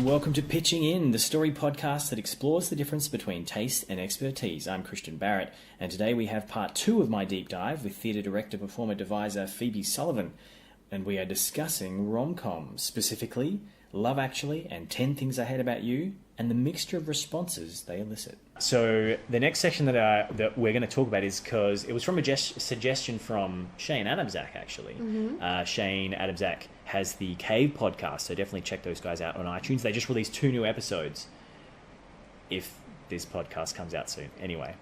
welcome to Pitching In, the story podcast that explores the difference between taste and expertise. I'm Christian Barrett, and today we have part 2 of my deep dive with theatre director, performer, deviser Phoebe Sullivan, and we are discussing rom-coms, specifically Love Actually and 10 Things I Hate About You, and the mixture of responses they elicit. So the next section that we're going to talk about is because it was from a suggestion from Shane Adamczak, actually. Mm-hmm. Shane Adamczak has the Cave podcast, so definitely check those guys out on iTunes. They just released 2 new episodes, if this podcast comes out soon. Anyway,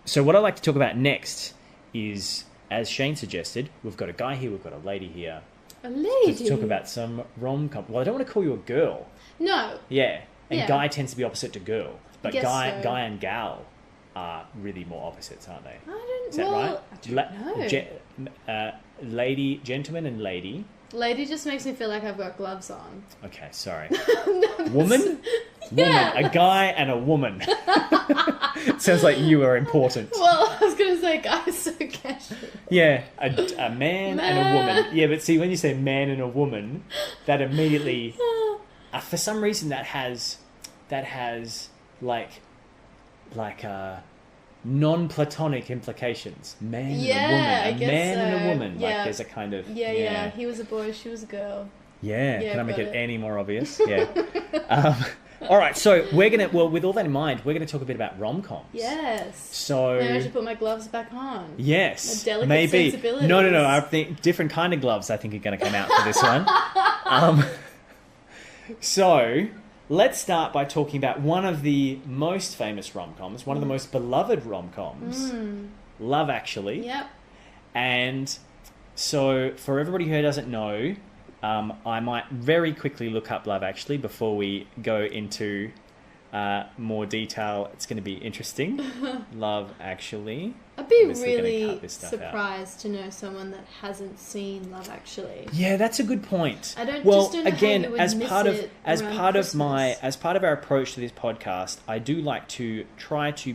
so what I'd like to talk about next is, as Shane suggested, we've got a guy here, we've got a lady here. A lady? To talk about some rom-com. Well, I don't want to call you a girl. No. Yeah. And guy tends to be opposite to girl. But guy and gal are really more opposites, aren't they? Is that right? I don't know. Lady, gentleman and lady. Lady just makes me feel like I've got gloves on. Okay, sorry. No, woman? Yeah. Woman. A guy and a woman. Sounds like you are important. Well, I was going to say guys so casual. Yeah, a man and a woman. Yeah, but see, when you say man and a woman, that immediately... for some reason, that has like non-platonic implications. Man and a woman. A man and a woman. Yeah. Like there's a kind of... Yeah. He was a boy, she was a girl. Yeah. Can I make it any more obvious? Yeah. All right, so we're going to... Well, with all that in mind, we're going to talk a bit about rom-coms. Yes. So... Maybe I should put my gloves back on. Yes. The delicate maybe. sensibilities. No. I think different kind of gloves, I think, are going to come out for this one. So, let's start by talking about one of the most famous rom-coms, one of the most beloved rom-coms, Love Actually. Yep. And so, for everybody who doesn't know, I might very quickly look up Love Actually before we go into more detail. It's going to be interesting. Love Actually. I'd be really surprised to know someone that hasn't seen Love Actually. Yeah, that's a good point. I don't know again, how you would as part of our approach to this podcast, I do like to try to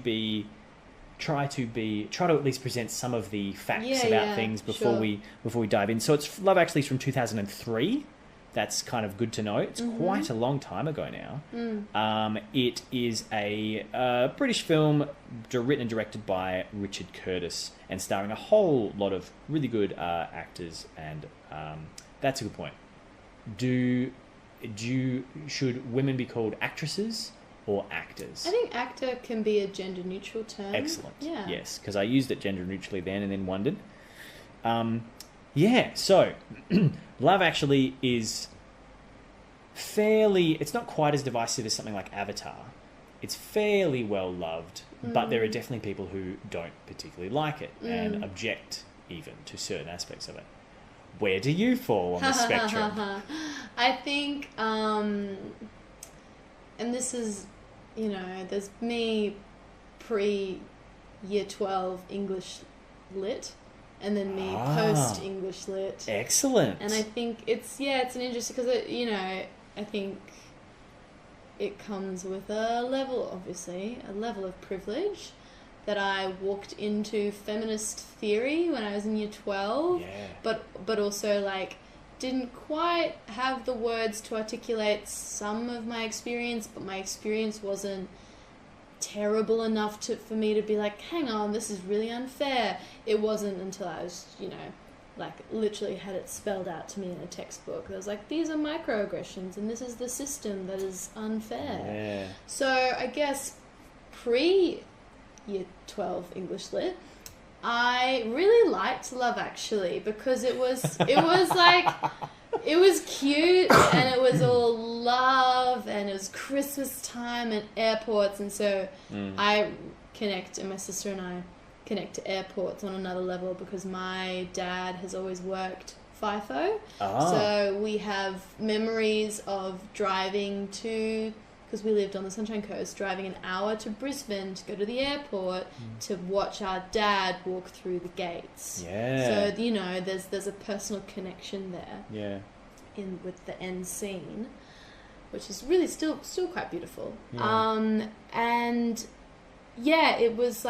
at least present some of the facts about things before we dive in. So it's Love Actually is from 2003. That's kind of good to know. It's quite a long time ago now. It is a British film written and directed by Richard Curtis and starring a whole lot of really good actors. And that's a good point. Should women be called actresses or actors? I think actor can be a gender-neutral term. Excellent. Yeah. Yes, because I used it gender-neutrally then and then wondered. So Love Actually is fairly... It's not quite as divisive as something like Avatar. It's fairly well loved, but there are definitely people who don't particularly like it and object even to certain aspects of it. Where do you fall on the spectrum? I think, and this is, there's me pre-Year 12 English lit, and then me post-English lit. Excellent. And I think it's an interesting... Because, I think it comes with a level of privilege that I walked into feminist theory when I was in Year 12. Yeah. But also, didn't quite have the words to articulate some of my experience, but my experience wasn't terrible enough for me to be like, hang on, this is really unfair. It wasn't until I was, literally had it spelled out to me in a textbook. I was like, these are microaggressions and this is the system that is unfair. Yeah. So I guess pre-Year 12 English Lit, I really liked Love Actually because it was it was cute and it was all love and it was Christmas time and airports, and so my sister and I connect to airports on another level because my dad has always worked FIFO. So we have memories of driving to... because we lived on the Sunshine Coast, driving an hour to Brisbane to go to the airport to watch our dad walk through the gates. Yeah. So, there's a personal connection there. Yeah. With the end scene, which is really still quite beautiful. Yeah. And yeah, it was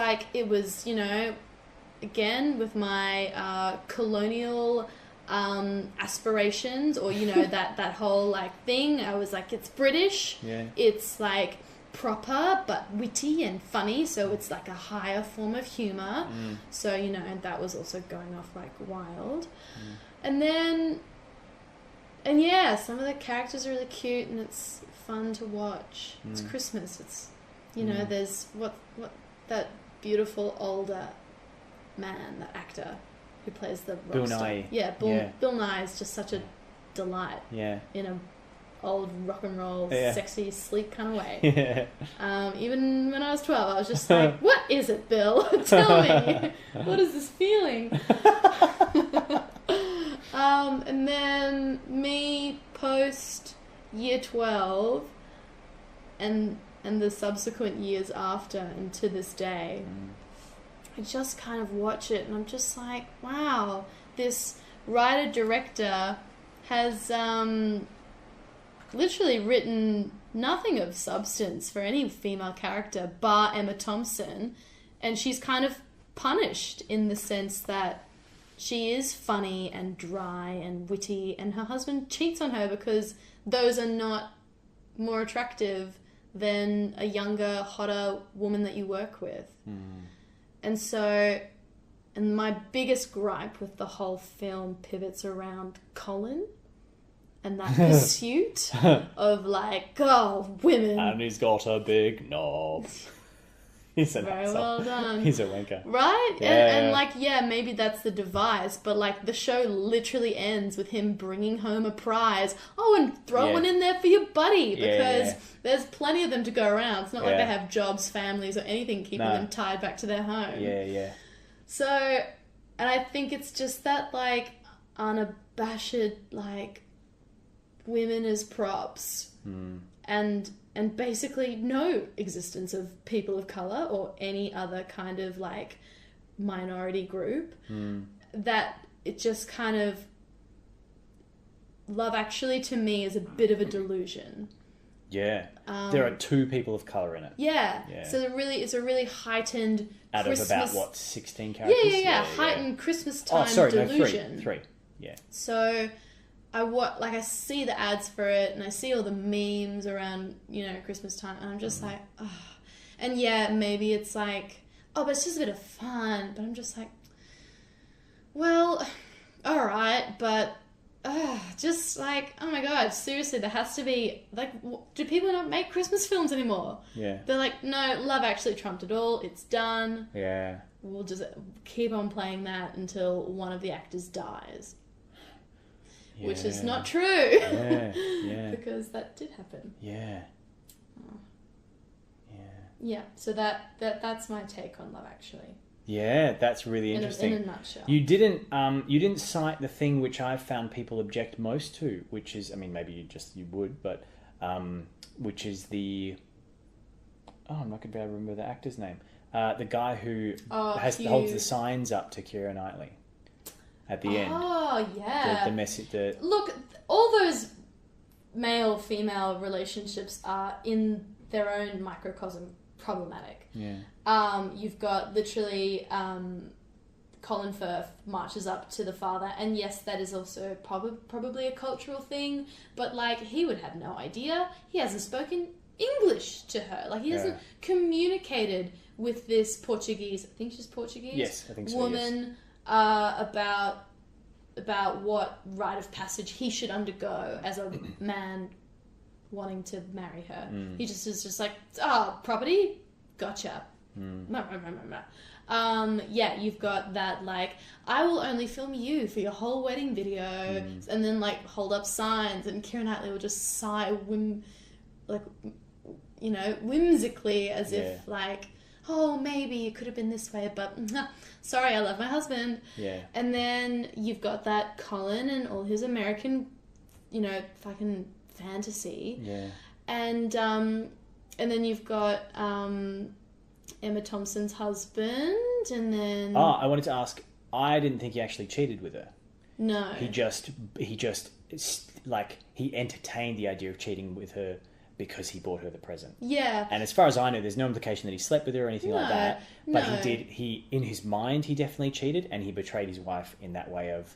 again, with my colonial aspirations, or that whole like thing. I was like, it's British, it's like proper but witty and funny, so it's like a higher form of humor. So and that was also going off like wild. And then some of the characters are really cute and it's fun to watch. It's Christmas. It's there's what that beautiful older man, that actor who plays the rock Bill star. Nye. Yeah, Bill Nye is just such a delight. Yeah. In a old rock and roll, sexy, sleek kind of way. Even when I was 12, I was just like, "What is it, Bill? Tell me, what is this feeling?" And then me post year 12, and the subsequent years after, and to this day. I just kind of watch it and I'm just like, wow, this writer-director has literally written nothing of substance for any female character bar Emma Thompson, and she's kind of punished in the sense that she is funny and dry and witty, and her husband cheats on her because those are not more attractive than a younger, hotter woman that you work with. And so, and my biggest gripe with the whole film pivots around Colin and that pursuit of like, women. And he's got a big knob. He's an Very asshole. well done. He's a wanker. Right? Yeah. And maybe that's the device, but like the show literally ends with him bringing home a prize. Oh, and throw one in there for your buddy, because there's plenty of them to go around. It's not like they have jobs, families, or anything keeping them tied back to their home. Yeah. So, and I think it's just that like unabashed like women as props. And basically no existence of people of colour or any other kind of like minority group. That it just kind of, Love Actually to me is a bit of a delusion. Yeah. There are 2 people of colour in it. Yeah. So it's a really heightened out Christmas... of about 16 characters? Yeah. Heightened Christmas time delusion. No, 3. Yeah. So I see the ads for it and I see all the memes around, Christmas time, and I'm just like, oh. And maybe it's like, oh, but it's just a bit of fun. But I'm just like, well, all right, but just like, oh my God, seriously, there has to be, like, do people not make Christmas films anymore? Yeah. They're like, no, Love Actually trumped it all. It's done. Yeah. We'll just keep on playing that until one of the actors dies. Yeah. Which is not true. Yeah. Because that did happen. Yeah. Oh. Yeah. So that's my take on Love Actually. Yeah, that's really interesting. In a nutshell. You didn't cite the thing which I've found people object most to, which is, I mean, maybe you would, but which is the, I'm not going to be able to remember the actor's name. The guy who holds the signs up to Keira Knightley at the end. Oh, yeah. The message. Look, all those male-female relationships are in their own microcosm problematic. Yeah. You've got literally Colin Firth marches up to the father, and yes, that is also probably a cultural thing, but like he would have no idea. He hasn't spoken English to her. Like he hasn't communicated with this Portuguese, I think she's Portuguese. Yes, I think so. Woman about what rite of passage he should undergo as a man wanting to marry her. He just is just like, property, gotcha. You've got that like, I will only film you for your whole wedding video, and then like hold up signs, and Keira Knightley will just sigh whimsically as if like, oh, maybe it could have been this way, but sorry, I love my husband. Yeah. And then you've got that Colin and all his American, fucking fantasy. Yeah. And then you've got Emma Thompson's husband, and then... I wanted to ask, I didn't think he actually cheated with her. No. He just like, he entertained the idea of cheating with her because he bought her the present. Yeah. And as far as I know, there's no implication that he slept with her or anything like that. But he in his mind, he definitely cheated, and he betrayed his wife in that way of,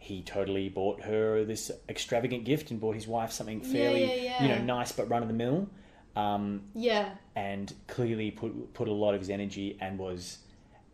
he totally bought her this extravagant gift and bought his wife something fairly, nice but run of the mill. And clearly put a lot of his energy and was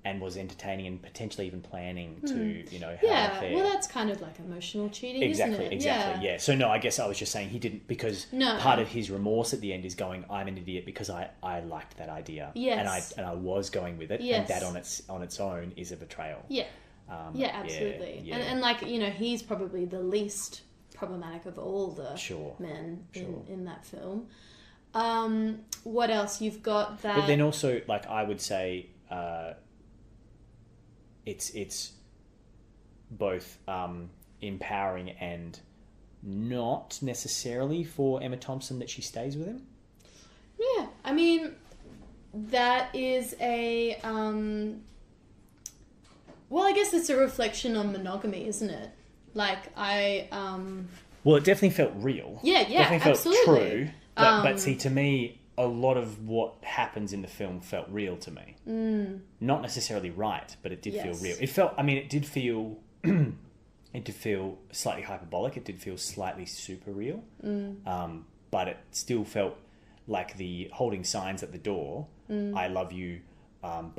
entertaining and potentially even planning to, have an affair. Well, that's kind of like emotional cheating, isn't it? Exactly, yeah. So, no, I guess I was just saying he didn't, because part of his remorse at the end is going, I'm an idiot because I liked that idea. Yes. And I was going with it. Yes. And that on its own is a betrayal. Yeah. Absolutely. Yeah. And like, he's probably the least problematic of all the men in that film. What else? You've got that... But then also, like, I would say... It's both empowering and not necessarily for Emma Thompson that she stays with him. Yeah, I mean, that is a... well, I guess it's a reflection on monogamy, isn't it? Like, Well, it definitely felt real. Yeah, definitely felt absolutely. True. But see, to me, a lot of what happens in the film felt real to me. Not necessarily right, but it did feel real. It felt, it did feel... it did feel slightly hyperbolic. It did feel slightly super real. But it still felt like the holding signs at the door, I love you, and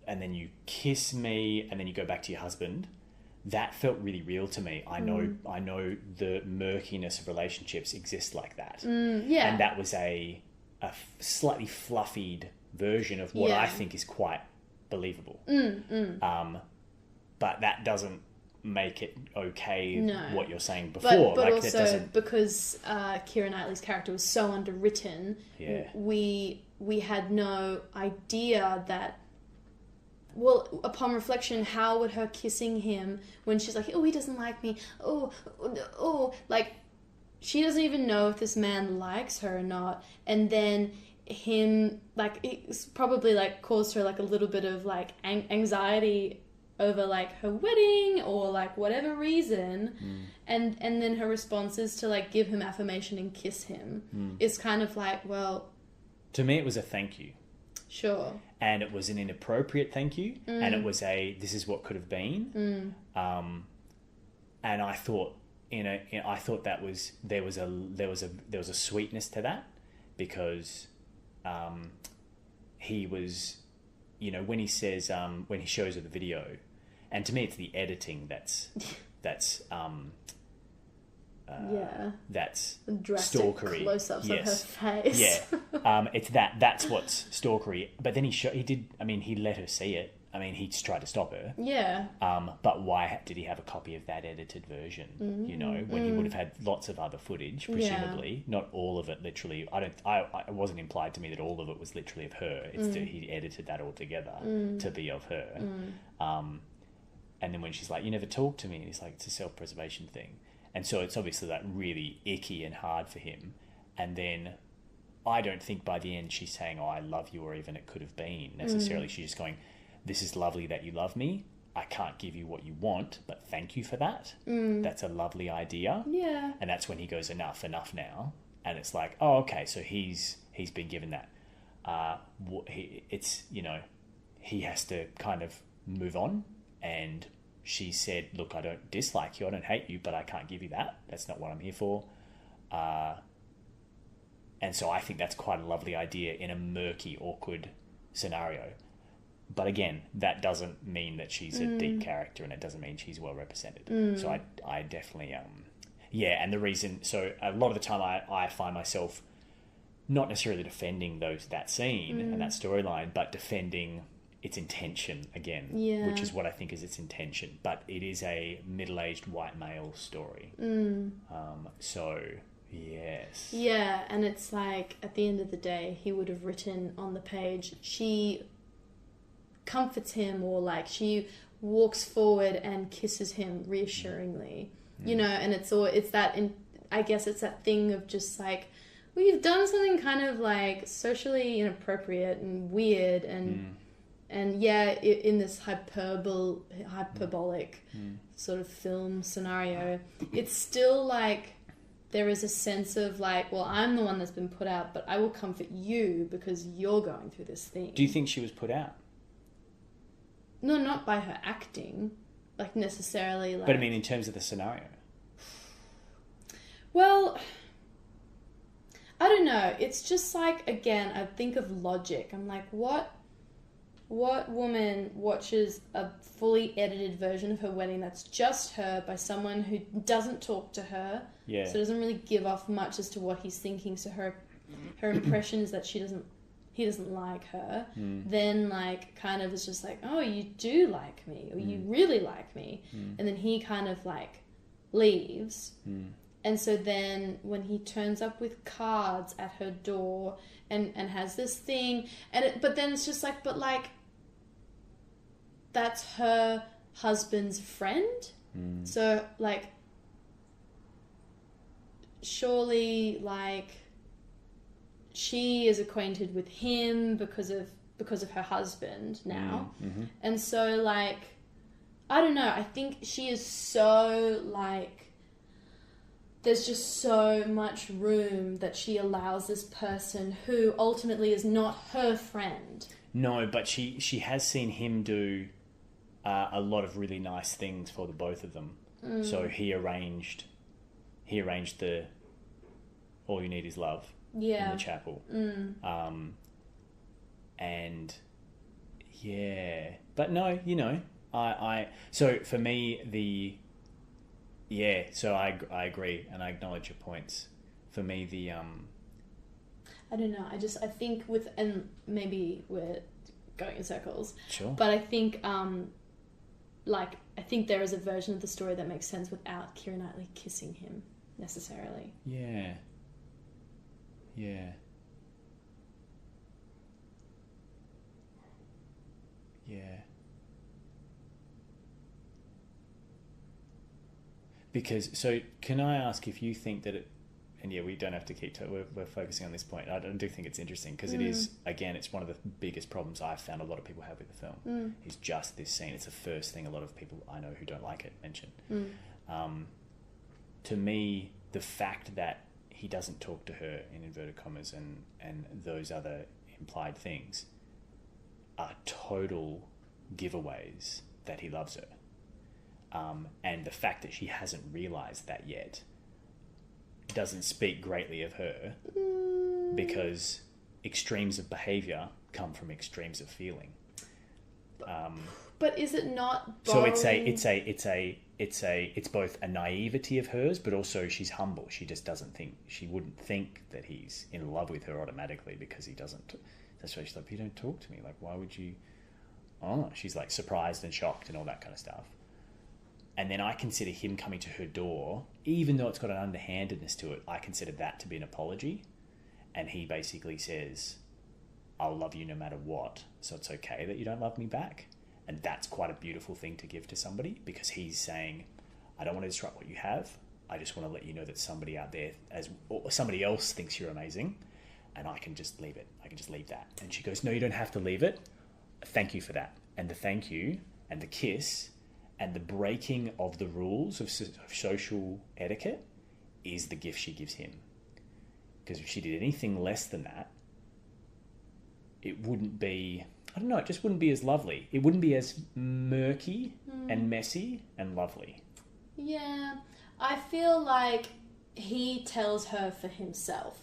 then you kiss me, and then you go back to your husband. That felt really real to me. I know the murkiness of relationships exist like that. And that was a slightly fluffied version of what I think is quite believable. But that doesn't make it okay what you're saying before. But like, also, that doesn't... because Keira Knightley's character was so underwritten, we had no idea that... Well, upon reflection, how would her kissing him when she's like, oh, he doesn't like me, like, she doesn't even know if this man likes her or not, and then him, like, it's probably, like, caused her, like, a little bit of, like, anxiety over, like, her wedding or, like, whatever reason, and then her response is to, like, give him affirmation and kiss him. It's kind of like, well... To me, it was a thank you. Sure. And it was an inappropriate thank you, and it was this is what could have been. And I thought, I thought that was there was a sweetness to that, because he was, when he says when he shows her the video, and to me it's the editing that's that's drastic stalkery. Close-ups of her face. It's that's what's stalkery. But then he let her see it. He tried to stop her. Yeah. But why did he have a copy of that edited version? When he would have had lots of other footage, presumably. Not all of it literally. It wasn't implied to me that all of it was literally of her. It's that he edited that all together to be of her. And then when she's like, you never talk to me, and he's like, it's a self-preservation thing. And so it's obviously like really icky and hard for him. And then I don't think by the end she's saying, oh, I love you, or even it could have been necessarily. She's just going, this is lovely that you love me. I can't give you what you want, but thank you for that. That's a lovely idea. Yeah. And that's when he goes, enough now. And it's like, oh, okay, so he's been given that. He has to kind of move on. And she said, look, I don't dislike you, I don't hate you, but I can't give you that. That's not what I'm here for. And so I think that's quite a lovely idea in a murky, awkward scenario. But again, that doesn't mean that she's a deep character, and it doesn't mean she's well represented. So I definitely, and the reason, so a lot of the time I find myself not necessarily defending that scene and that storyline, but defending its intention again, which is what I think is its intention. But it is a middle-aged white male story. So, yes. Yeah, and it's like, at the end of the day, he would have written on the page, she comforts him, or like she walks forward and kisses him reassuringly, and I guess it's that thing of just like, well, you've done something kind of like socially inappropriate and weird and in this hyperbolic sort of film scenario, it's still like there is a sense of like, well, I'm the one that's been put out, but I will comfort you because you're going through this thing. Do you think she was put out? No, not by her acting. like necessarily like. But I mean, in terms of the scenario. Well, I don't know. It's just like, again, I think of logic. I'm like, what woman watches a fully edited version of her wedding that's just her by someone who doesn't talk to her, so doesn't really give off much as to what he's thinking, so her impression is that he doesn't like her, then like kind of is just like, oh, you do like me, or you really like me, and then he kind of like leaves. And so then when he turns up with cards at her door and has this thing, but then it's just like, but like, that's her husband's friend. So like, surely like, she is acquainted with him because of her husband now. And so like, I don't know, I think she is so like, there's just so much room that she allows this person who ultimately is not her friend. No, but she has seen him do a lot of really nice things for the both of them. So he arranged the All You Need Is Love in the chapel. And yeah, but no, you know, I so for me so I agree and I acknowledge your points. For me, I don't know. I think and maybe we're going in circles. Sure. But I think, I think there is a version of the story that makes sense without Keira Knightley kissing him necessarily. Yeah. Yeah. Yeah. Because, so can I ask if you think that and yeah, we don't have to keep, we're focusing on this point. I do think it's interesting because it is, again, it's one of the biggest problems I've found a lot of people have with the film is just this scene. It's the first thing a lot of people I know who don't like it mention. To me, the fact that he doesn't talk to her in inverted commas and those other implied things are total giveaways that he loves her. And the fact that she hasn't realised that yet doesn't speak greatly of her because extremes of behaviour come from extremes of feeling. But is it not borrowing... So it's both a naivety of hers, but also she's humble. She just she wouldn't think that he's in love with her automatically because he doesn't. That's why she's like, you don't talk to me. Like, why would you? Oh, she's like surprised and shocked and all that kind of stuff. And then I consider him coming to her door, even though it's got an underhandedness to it, I consider that to be an apology. And he basically says, I'll love you no matter what, so it's okay that you don't love me back. And that's quite a beautiful thing to give to somebody because he's saying, I don't want to disrupt what you have. I just want to let you know that somebody out there, or somebody else thinks you're amazing, and I can just leave it. I can just leave that. And she goes, no, you don't have to leave it. Thank you for that. And the thank you and the kiss and the breaking of the rules of social etiquette is the gift she gives him. Because if she did anything less than that, it wouldn't be, I don't know, it just wouldn't be as lovely. It wouldn't be as murky and messy and lovely. Yeah, I feel like he tells her for himself.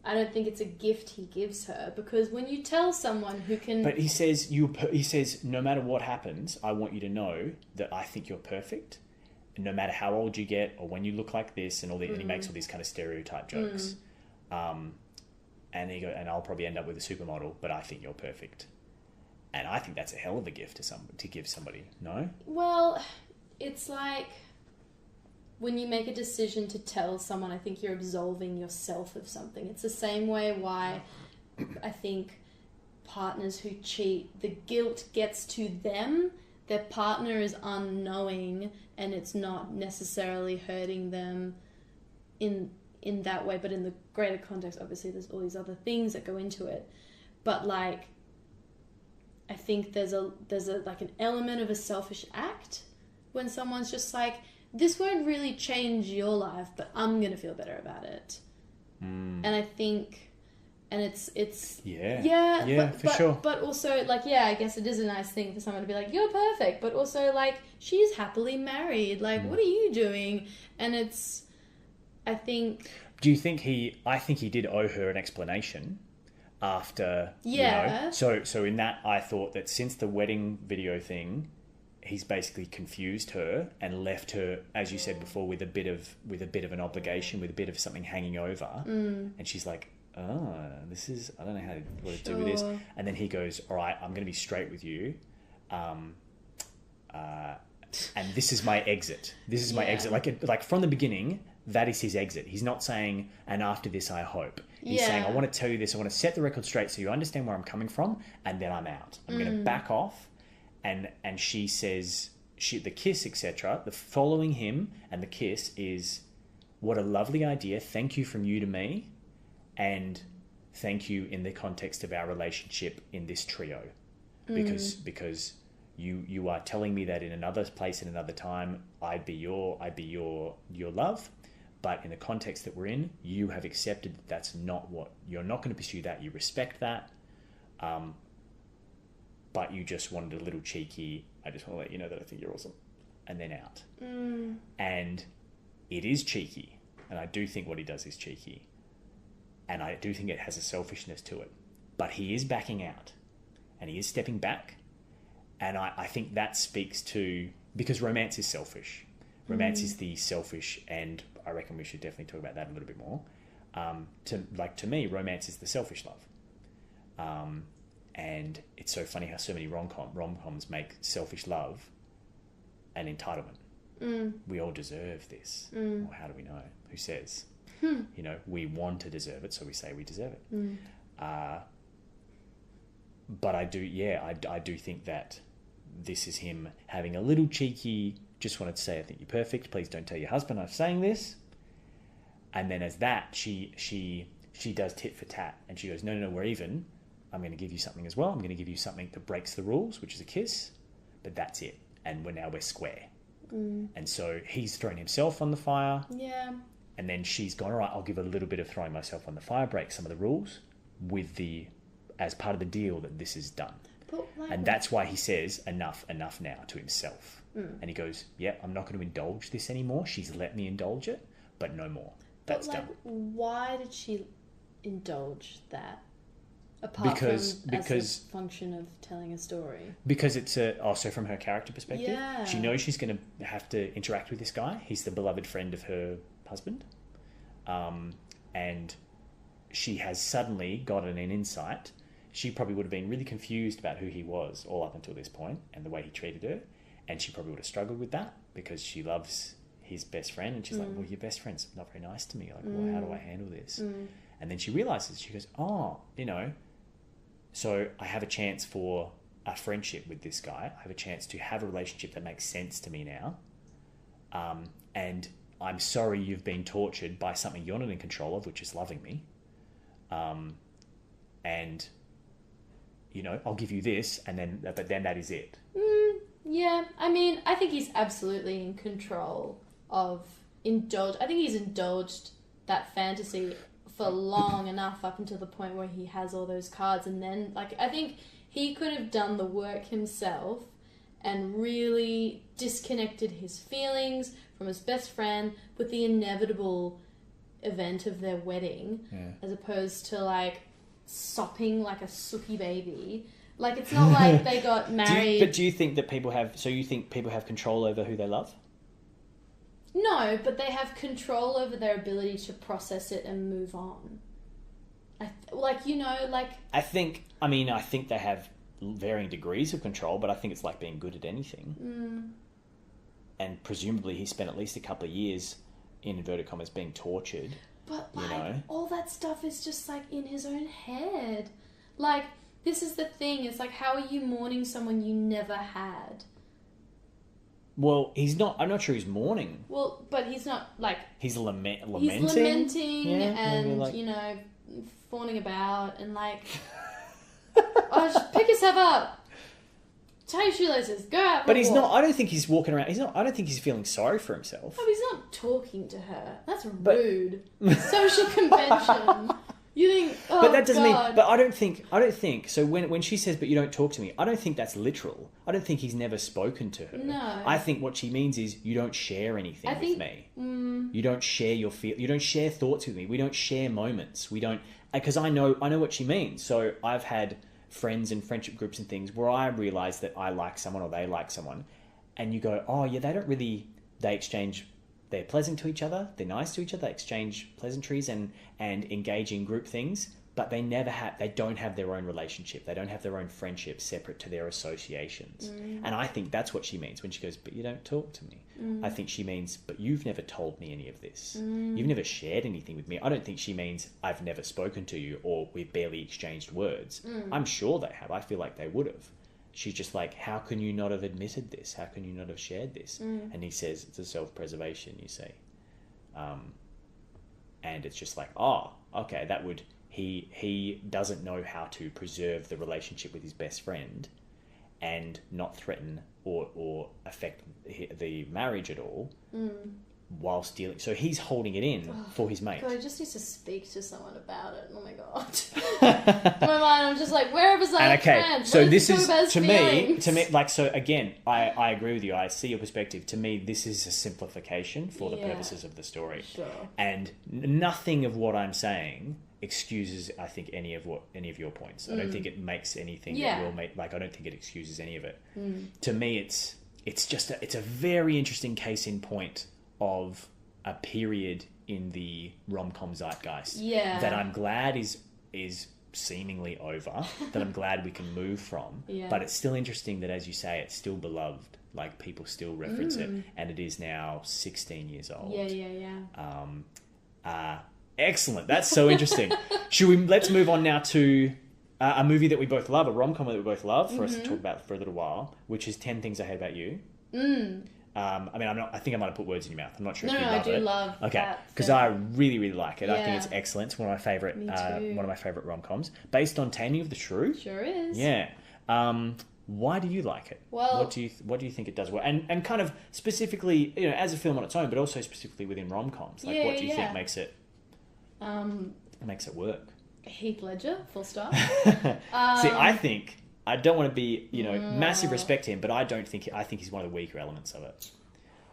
I don't think it's a gift he gives her because when you tell someone who can... But he says, no matter what happens, I want you to know that I think you're perfect. And no matter how old you get or when you look like this and all the, and he makes all these kind of stereotype jokes. And he goes, and I'll probably end up with a supermodel, but I think you're perfect. And I think that's a hell of a gift to give somebody, no? Well, it's like... when you make a decision to tell someone, I think you're absolving yourself of something. It's the same way why I think partners who cheat, the guilt gets to them. Their partner is unknowing and it's not necessarily hurting them in that way. But in the greater context, obviously, there's all these other things that go into it. But like, I think there's a like an element of a selfish act when someone's just like, this won't really change your life, but I'm going to feel better about it. And I think and it's for sure. But also, like, I guess it is a nice thing for someone to be like, you're perfect, but also, like, she's happily married. Like, what are you doing? And it's, I think... Do you think I think he did owe her an explanation after, So in that, I thought that since the wedding video thing, he's basically confused her and left her, as you said before, with a bit of an obligation, with a bit of something hanging over. And she's like, this is, I don't know what to do with this. And then he goes, all right, I'm going to be straight with you. And this is my exit. This is my exit. Like from the beginning, that is his exit. He's not saying, and after this, I hope. He's saying, I want to tell you this. I want to set the record straight so you understand where I'm coming from. And then I'm out. I'm going to back off. And she says, the kiss, etc. The following him and the kiss is, what a lovely idea. Thank you from you to me. And thank you in the context of our relationship in this trio. Because you are telling me that in another place, in another time, I'd be your love. But in the context that we're in, you have accepted that that's not what, you're not going to pursue that. You respect that. But you just wanted a little cheeky, I just want to let you know that I think you're awesome. And then out. And it is cheeky. And I do think what he does is cheeky. And I do think it has a selfishness to it. But he is backing out. And he is stepping back. And I think that speaks to... Because romance is selfish. Romance is the selfish, and I reckon we should definitely talk about that a little bit more. To me, romance is the selfish love. And it's so funny how so many rom-coms make selfish love an entitlement. We all deserve this. Well, how do we know? Who says? We want to deserve it, so we say we deserve it. But I do think that this is him having a little cheeky, just wanted to say, I think you're perfect. Please don't tell your husband I'm saying this. And then as that, she does tit for tat. And she goes, no, we're even. I'm going to give you something as well. I'm going to give you something that breaks the rules, which is a kiss. But that's it. And we're square. And so he's thrown himself on the fire. Yeah. And then she's gone, all right, I'll give a little bit of throwing myself on the fire, break some of the rules as part of the deal that this is done. And that's why he says enough now to himself. And he goes, I'm not going to indulge this anymore. She's let me indulge it, but no more. That's done. Why did she indulge that? Apart from as a function of telling a story. Because it's also from her character perspective. Yeah. She knows she's going to have to interact with this guy. He's the beloved friend of her husband. And she has suddenly gotten an insight. She probably would have been really confused about who he was all up until this point and the way he treated her. And she probably would have struggled with that because she loves his best friend. And she's like, well, your best friend's not very nice to me. Like, well, how do I handle this? And then she realizes, she goes, so I have a chance for a friendship with this guy. I have a chance to have a relationship that makes sense to me now. And I'm sorry you've been tortured by something you're not in control of, which is loving me. And... I'll give you this, but then that is it. Yeah, I mean, I think he's absolutely in control of I think he's indulged that fantasy for long enough up until the point where he has all those cards, and then, I think he could have done the work himself and really disconnected his feelings from his best friend with the inevitable event of their wedding, as opposed to, sopping like a sooky baby. It's not like they got married. Do you think that people have control over who they love? No, but they have control over their ability to process it and move on. I think they have varying degrees of control, but I think it's like being good at anything. And presumably he spent at least a couple of years, in inverted commas, being tortured. But, all that stuff is just, in his own head. This is the thing. It's how are you mourning someone you never had? Well, he's not... I'm not sure he's mourning. Well, but he's not, He's lamenting? He's lamenting and, fawning about and, just pick yourself up. Tie your shoelaces. Go out. But he's not... I don't think he's walking around... I don't think he's feeling sorry for himself. Oh, he's not talking to her. That's rude. Social convention. You think, oh, But that doesn't God. mean. But I don't think. So when she says, "But you don't talk to me," I don't think that's literal. I don't think he's never spoken to her. No. I think what she means is you don't share anything with me. You don't share your You don't share thoughts with me. We don't share moments. We don't, because I know what she means. So I've had friends and friendship groups and things where I realize that I like someone or they like someone, and you go, "Oh yeah, they exchange." They're pleasant to each other. They're nice to each other. They exchange pleasantries and engage in group things. But they don't have their own relationship. They don't have their own friendship separate to their associations. And I think that's what she means when she goes, "But you don't talk to me." I think she means, "But you've never told me any of this. You've never shared anything with me." I don't think she means, "I've never spoken to you," or "We've barely exchanged words." I'm sure they have. I feel like they would have. She's just like, "How can you not have admitted this? How can you not have shared this?" And he says, "It's a self-preservation," you see. And it's just like, oh, okay, that would... He doesn't know how to preserve the relationship with his best friend and not threaten or affect the marriage at all while stealing. So he's holding it in for his mate. God, I just need to speak to someone about it. Oh my God. In my mind, I'm just like, where was I? Friends? So this is to me, like, so again, I agree with you. I see your perspective. To me, this is a simplification for the purposes of the story. Sure. And nothing of what I'm saying excuses, I think, any of your points. I don't think it makes anything that will make, like, I don't think it excuses any of it. To me, it's just it's a very interesting case in point of a period in the rom-com zeitgeist that I'm glad is seemingly over, that I'm glad we can move from. But it's still interesting that, as you say, it's still beloved. Like, people still reference it, and it is now 16 years old. Excellent. That's so interesting. Let's move on now to a movie that we both love, a rom-com that we both love, for us to talk about for a little while, which is 10 Things I Hate About You. I mean, I think I might have put words in your mouth. I'm not sure if you love it. No, I do love that. Okay, because I really, really like it. I think it's excellent. It's one of my favorite, rom-coms, based on Taming of the Shrew. Sure is. Yeah. Why do you like it? Well, what do you think it does well? And kind of specifically, as a film on its own, but also specifically within rom-coms. Like, what do you think makes it work? Heath Ledger, full stop. See, I don't want to be, massive respect to him, but I think he's one of the weaker elements of it.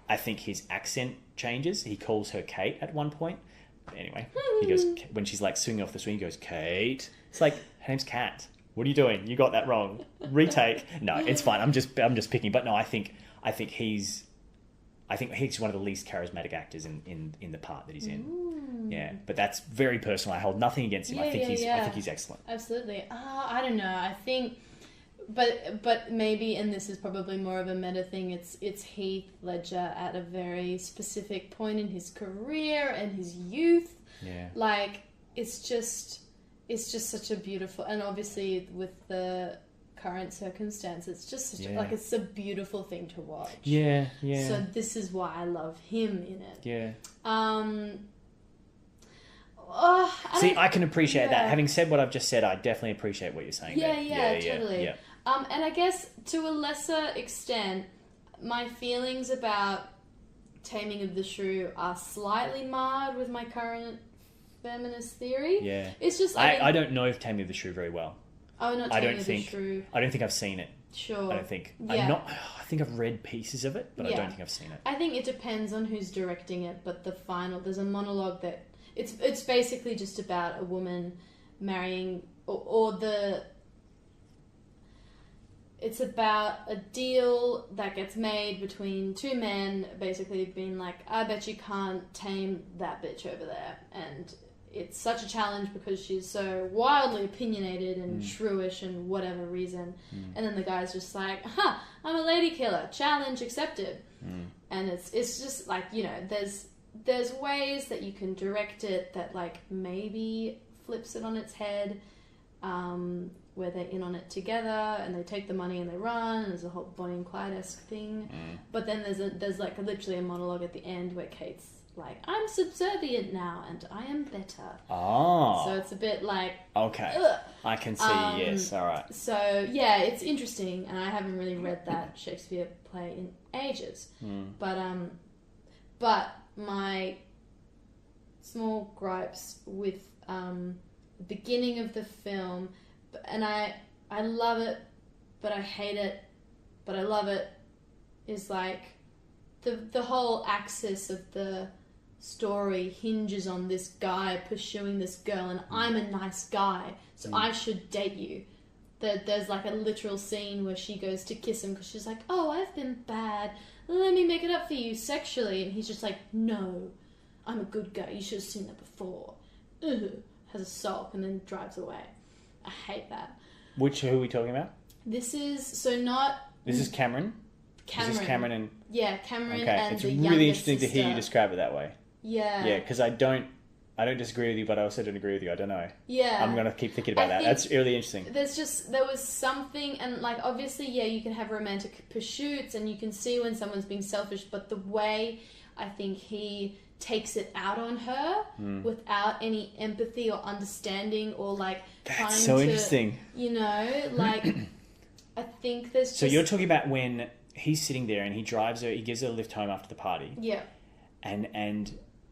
I think his accent changes. He calls her Kate at one point. But anyway, he goes, when she's like swinging off the swing, he goes, "Kate." It's like, her name's Kat. What are you doing? You got that wrong. Retake. No, it's fine. I'm just picking. But no, I think he's one of the least charismatic actors in the part that he's in. Yeah, but that's very personal. I hold nothing against him. I think he's excellent. Absolutely. I don't know. I think, but maybe, and this is probably more of a meta thing. It's Heath Ledger at a very specific point in his career and his youth. Yeah. Like, it's just such a beautiful, and obviously with the current circumstance, it's just such it's a beautiful thing to watch. Yeah. So this is why I love him in it. Yeah. I can appreciate that. Having said what I've just said, I definitely appreciate what you're saying. Yeah, totally. Yeah. And I guess to a lesser extent, my feelings about Taming of the Shrew are slightly marred with my current feminist theory. Yeah. It's just... I don't know if Taming of the Shrew very well. Oh, not Taming of the Shrew. I don't think I've seen it. Sure. I don't think. Yeah. I think I've read pieces of it, but I don't think I've seen it. I think it depends on who's directing it, but there's a monologue that... It's basically just about a woman marrying... It's about a deal that gets made between two men, basically being like, "I bet you can't tame that bitch over there." And it's such a challenge because she's so wildly opinionated and shrewish and whatever reason. And then the guy's just like, "I'm a lady killer. Challenge accepted." And it's just like, there's ways that you can direct it that like maybe flips it on its head. Where they're in on it together and they take the money and they run, and there's a whole Bonnie and Clyde-esque thing. But then there's like literally a monologue at the end where Kate's like, "I'm subservient now and I am better." Oh. So it's a bit like... Okay. I can see, yes, alright. So, yeah, it's interesting, and I haven't really read that Shakespeare play in ages. But my small gripes with the beginning of the film, and I love it, but I hate it, but I love it, is like the whole axis of the story hinges on this guy pursuing this girl, and I'm a nice guy, so I should date you. There's like a literal scene where she goes to kiss him because she's like, oh, I've been bad, let me make it up for you sexually, and he's just like, no, I'm a good guy, you should have seen that before. Ugh. Has a sulk and then drives away. I hate that. Who are we talking about? This is Cameron? This is Cameron and... Yeah, Cameron okay. and it's the really interesting sister. to hear you describe it that way. Yeah. Yeah, because I don't disagree with you, but I also don't agree with you. I don't know. Yeah. I'm going to keep thinking about that. That's really interesting. There was something, and like obviously, yeah, you can have romantic pursuits and you can see when someone's being selfish, but the way I think he takes it out on her without any empathy or understanding or like that's so interesting. You know, like I think there's just... So you're talking about when he's sitting there and he gives her a lift home after the party. Yeah. And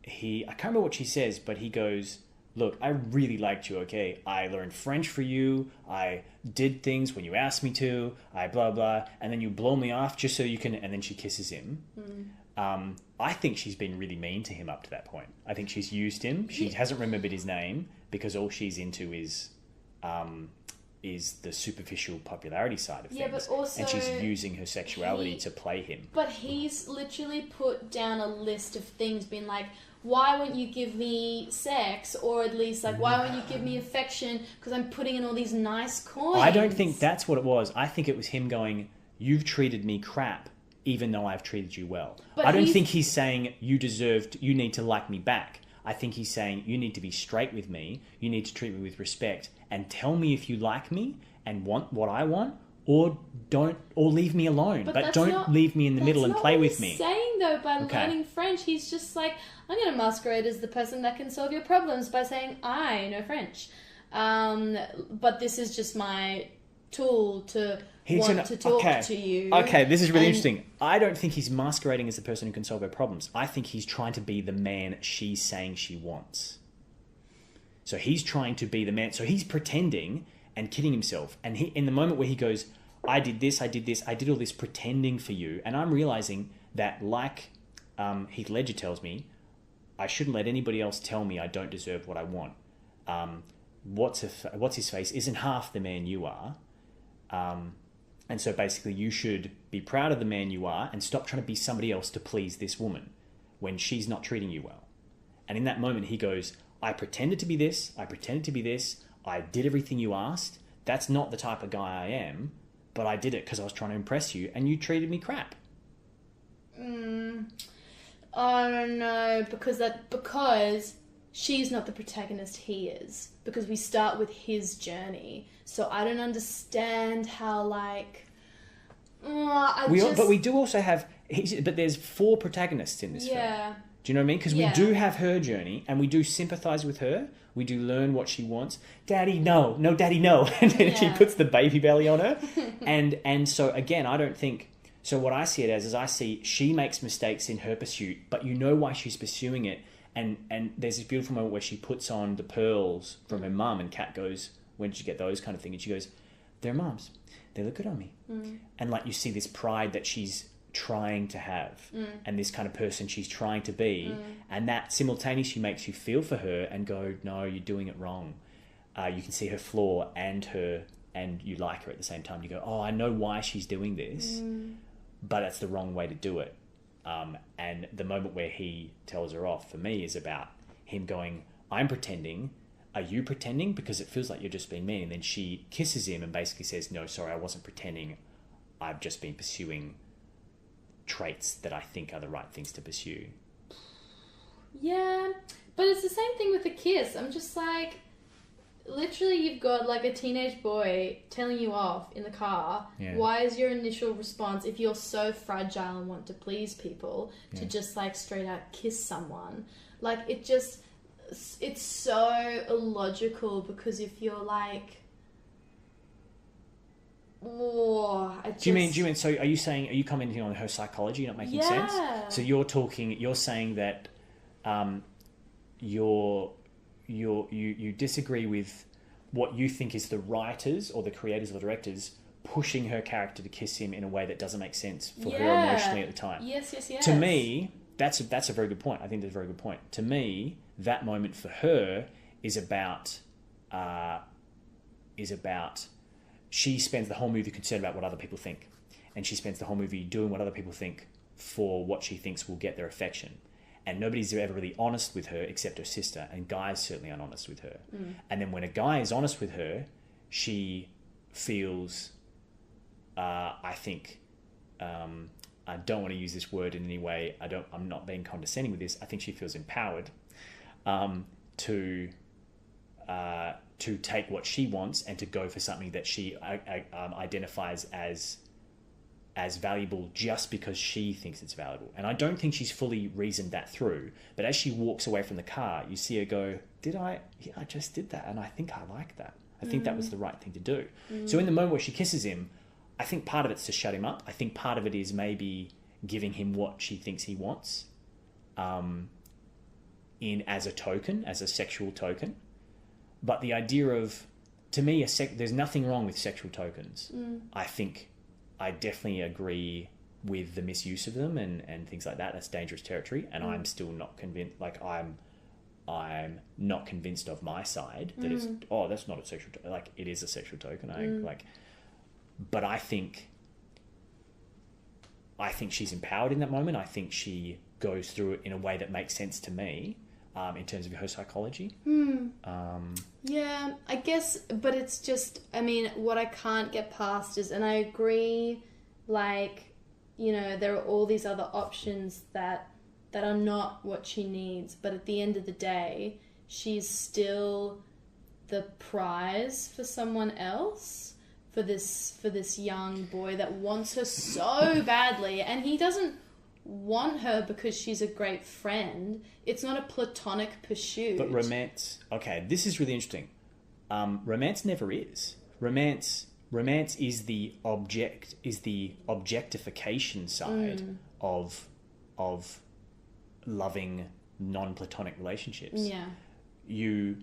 I can't remember what she says, but he goes, look, I really liked you, okay? I learned French for you. I did things when you asked me to. I blah, blah. And then you blow me off just so you can... And then she kisses him. I think she's been really mean to him up to that point. I think she's used him. She hasn't remembered his name because all she's into is the superficial popularity side of things. Yeah, but also... And she's using her sexuality to play him. But he's literally put down a list of things, being like, why won't you give me sex? Or at least, like, why won't you give me affection? Because I'm putting in all these nice coins. I don't think that's what it was. I think it was him going, you've treated me crap, even though I've treated you well. But I don't think he's saying, you need to like me back. I think he's saying, you need to be straight with me, you need to treat me with respect, and tell me if you like me and want what I want, or leave me alone. But don't leave me in the middle and play with me. That's not what he's saying, though, by learning French. He's just like, I'm going to masquerade as the person that can solve your problems by saying, I know French. But this is just my tool to talk to you. Okay, this is really interesting. I don't think he's masquerading as the person who can solve her problems. I think he's trying to be the man she's saying she wants. So he's trying to be the man. So he's pretending and kidding himself. And in the moment where he goes, I did this, I did all this pretending for you. And I'm realizing that, like Heath Ledger tells me, I shouldn't let anybody else tell me I don't deserve what I want. What's his face isn't half the man you are. And so basically you should be proud of the man you are and stop trying to be somebody else to please this woman when she's not treating you well. And in that moment he goes, I pretended to be this, I did everything you asked. That's not the type of guy I am, but I did it because I was trying to impress you and you treated me crap. I don't know, because she's not the protagonist, he is. Because we start with his journey. So I don't understand how, like... But we do also have... But there's 4 protagonists in this film. Do you know what I mean? Because we do have her journey, and we do sympathise with her. We do learn what she wants. Daddy, no. No, Daddy, no. And then she puts the baby belly on her. and so, again, I don't think... So what I see it as is I see she makes mistakes in her pursuit, but you know why she's pursuing it. And there's this beautiful moment where she puts on the pearls from her mum, and Kat goes, when did you get those kind of thing? And she goes, they're mum's. They look good on me. And like you see this pride that she's trying to have and this kind of person she's trying to be. And that simultaneously makes you feel for her and go, no, you're doing it wrong. You can see her flaw and you like her at the same time. You go, oh, I know why she's doing this, but that's the wrong way to do it. And the moment where he tells her off, for me, is about him going, I'm pretending. Are you pretending? Because it feels like you're just being mean. And then she kisses him and basically says, no, sorry, I wasn't pretending. I've just been pursuing traits that I think are the right things to pursue. Yeah, but it's the same thing with the kiss. I'm just like, literally you've got like a teenage boy telling you off in the car. Why is your initial response, if you're so fragile and want to please people, to just like straight out kiss someone? Like it's so illogical, because if you're like, do you mean so are you commenting on her psychology not making sense? So you're saying that you're you disagree with what you think is the writers or the creators or the directors pushing her character to kiss him in a way that doesn't make sense for her emotionally at the time. Yes. To me, that's a very good point. I think that's a very good point. To me, that moment for her is about she spends the whole movie concerned about what other people think, and she spends the whole movie doing what other people think for what she thinks will get their affection. And nobody's ever really honest with her except her sister, and Guy's certainly unhonest with her. And then when a guy is honest with her, she feels, I think, I don't want to use this word in any way. I'm not being condescending with this. I think she feels empowered to take what she wants and to go for something that she identifies as valuable just because she thinks it's valuable. And I don't think she's fully reasoned that through. But as she walks away from the car, you see her go, I just did that, and I think I like that. I think that was the right thing to do. So in the moment where she kisses him, I think part of it's to shut him up. I think part of it is maybe giving him what she thinks he wants as a token, as a sexual token. But the idea of, to me, there's nothing wrong with sexual tokens. I think I definitely agree with the misuse of them and things like that. That's dangerous territory, and I'm still not convinced. Like I'm not convinced of my side that it's that's not a sexual like it is a sexual token. But I think she's empowered in that moment. I think she goes through it in a way that makes sense to me in terms of her psychology. Yeah, I guess, but it's just, I mean, what I can't get past is, and I agree, like, you know, there are all these other options that are not what she needs, but at the end of the day, she's still the prize for someone else, for this young boy that wants her so badly, and he doesn't want her because she's a great friend. It's not a platonic pursuit. But romance, okay, this is really interesting. Romance never is. Romance is the objectification side of loving non-platonic relationships. Yeah. You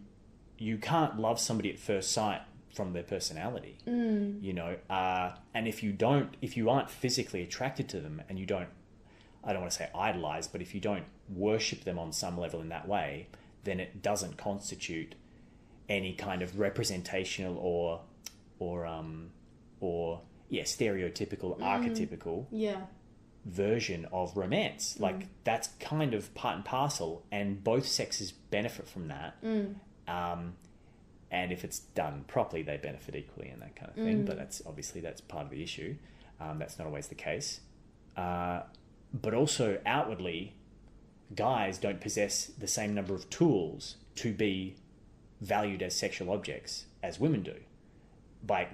can't love somebody at first sight from their personality. You know, and if you aren't physically attracted to them, and you don't, I don't want to say idolize, but if you don't worship them on some level in that way, then it doesn't constitute any kind of representational or stereotypical, archetypical version of romance. Like that's kind of part and parcel, and both sexes benefit from that. And if it's done properly, they benefit equally and that kind of thing. But that's part of the issue. That's not always the case. But also outwardly, guys don't possess the same number of tools to be valued as sexual objects as women do, by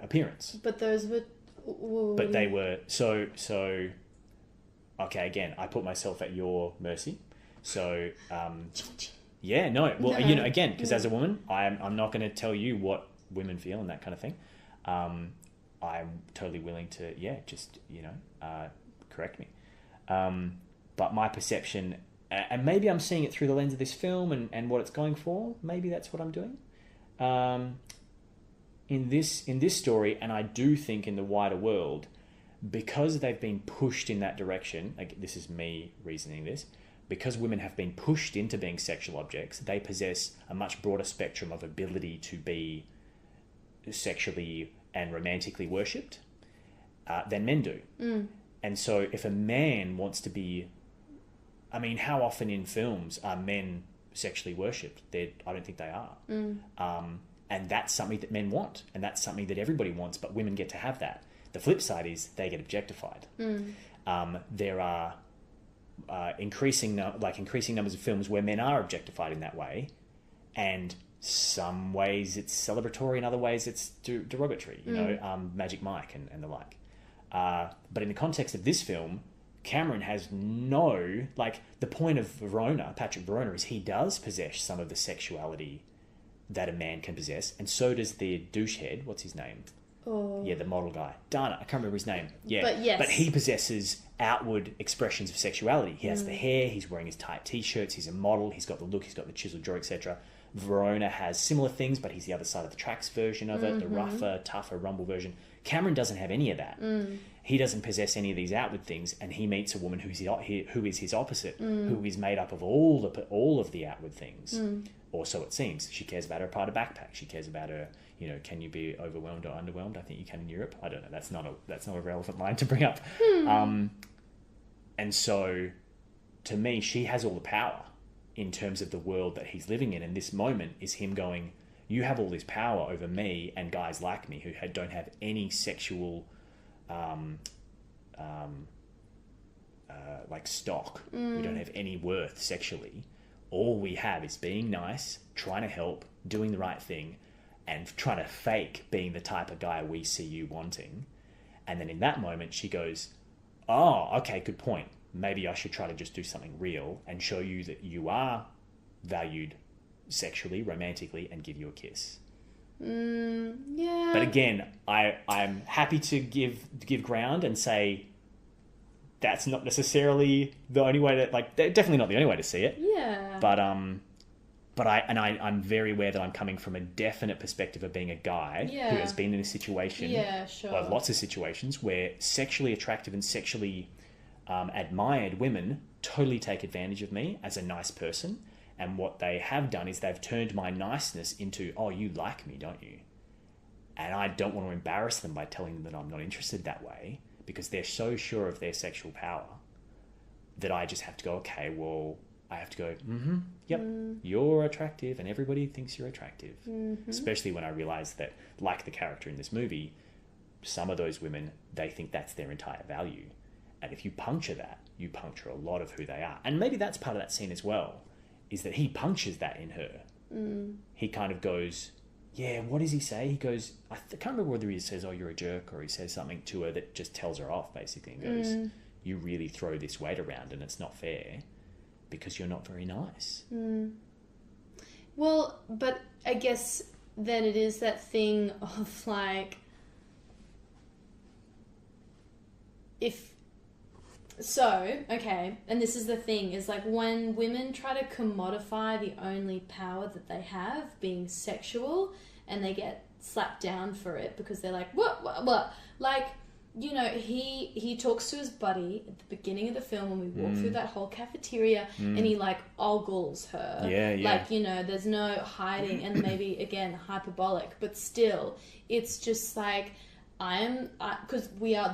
appearance. But those were. But they were so. Okay, again, I put myself at your mercy. So, yeah, no. Well, you know, again, because as a woman, I'm not going to tell you what women feel and that kind of thing. I'm totally willing to, correct me. But my perception, and maybe I'm seeing it through the lens of this film and what it's going for. Maybe that's what I'm doing. In this story, and I do think in the wider world, because they've been pushed in that direction, like this is me reasoning this, because women have been pushed into being sexual objects, they possess a much broader spectrum of ability to be sexually and romantically worshipped than men do. And so if a man wants to be... I mean, how often in films are men sexually worshipped? I don't think they are. And that's something that men want, and that's something that everybody wants, but women get to have that. The flip side is they get objectified. There are increasing numbers of films where men are objectified in that way, and some ways it's celebratory, in other ways it's derogatory. You know, Magic Mike and the like. But in the context of this film, Cameron has no... Like, the point of Patrick Verona, is he does possess some of the sexuality that a man can possess, and so does the douchehead. What's his name? Oh. Yeah, the model guy. Darn it, I can't remember his name. Yeah, But yes. But he possesses outward expressions of sexuality. He has the hair, he's wearing his tight t-shirts, he's a model, he's got the look, he's got the chiseled jaw, etc. Verona has similar things, but he's the other side of the tracks version of it, the rougher, tougher, rumble version. Cameron doesn't have any of that. He doesn't possess any of these outward things, and he meets a woman who is his opposite, who is made up of all of the outward things. Or so it seems. She cares about her part of backpack. She cares about her, can you be overwhelmed or underwhelmed? I think you can in Europe. I don't know. That's not a relevant line to bring up. And so, to me, she has all the power in terms of the world that he's living in. And this moment is him going, you have all this power over me and guys like me who don't have any sexual stock. We don't have any worth sexually. All we have is being nice, trying to help, doing the right thing, and trying to fake being the type of guy we see you wanting. And then in that moment, she goes, oh, okay, good point. Maybe I should try to just do something real and show you that you are valued sexually, romantically, and give you a kiss. Yeah. But again, I'm happy to give ground and say that's not necessarily the only way to, definitely not the only way to see it. Yeah. But I'm very aware that I'm coming from a definite perspective of being a guy who has been in a situation, or lots of situations where sexually attractive and sexually admired women totally take advantage of me as a nice person. And what they have done is they've turned my niceness into, oh, you like me, don't you? And I don't want to embarrass them by telling them that I'm not interested that way, because they're so sure of their sexual power that I just have to go, okay, well, I have to go, yep, you're attractive and everybody thinks you're attractive. Especially when I realize that, like the character in this movie, some of those women, they think that's their entire value. And if you puncture that, you puncture a lot of who they are. And maybe that's part of that scene as well, is that he punctures that in her. He kind of goes, yeah, what does he say? He goes, I can't remember whether he says, oh, you're a jerk, or he says something to her that just tells her off, basically, and goes, you really throw this weight around and it's not fair because you're not very nice. Well, but I guess then it is that thing of and this is the thing, is when women try to commodify the only power that they have, being sexual, and they get slapped down for it because they're like, what? He talks to his buddy at the beginning of the film when we walk through that whole cafeteria, and he ogles her. Yeah. There's no hiding, and maybe, again, hyperbolic, but still, it's just because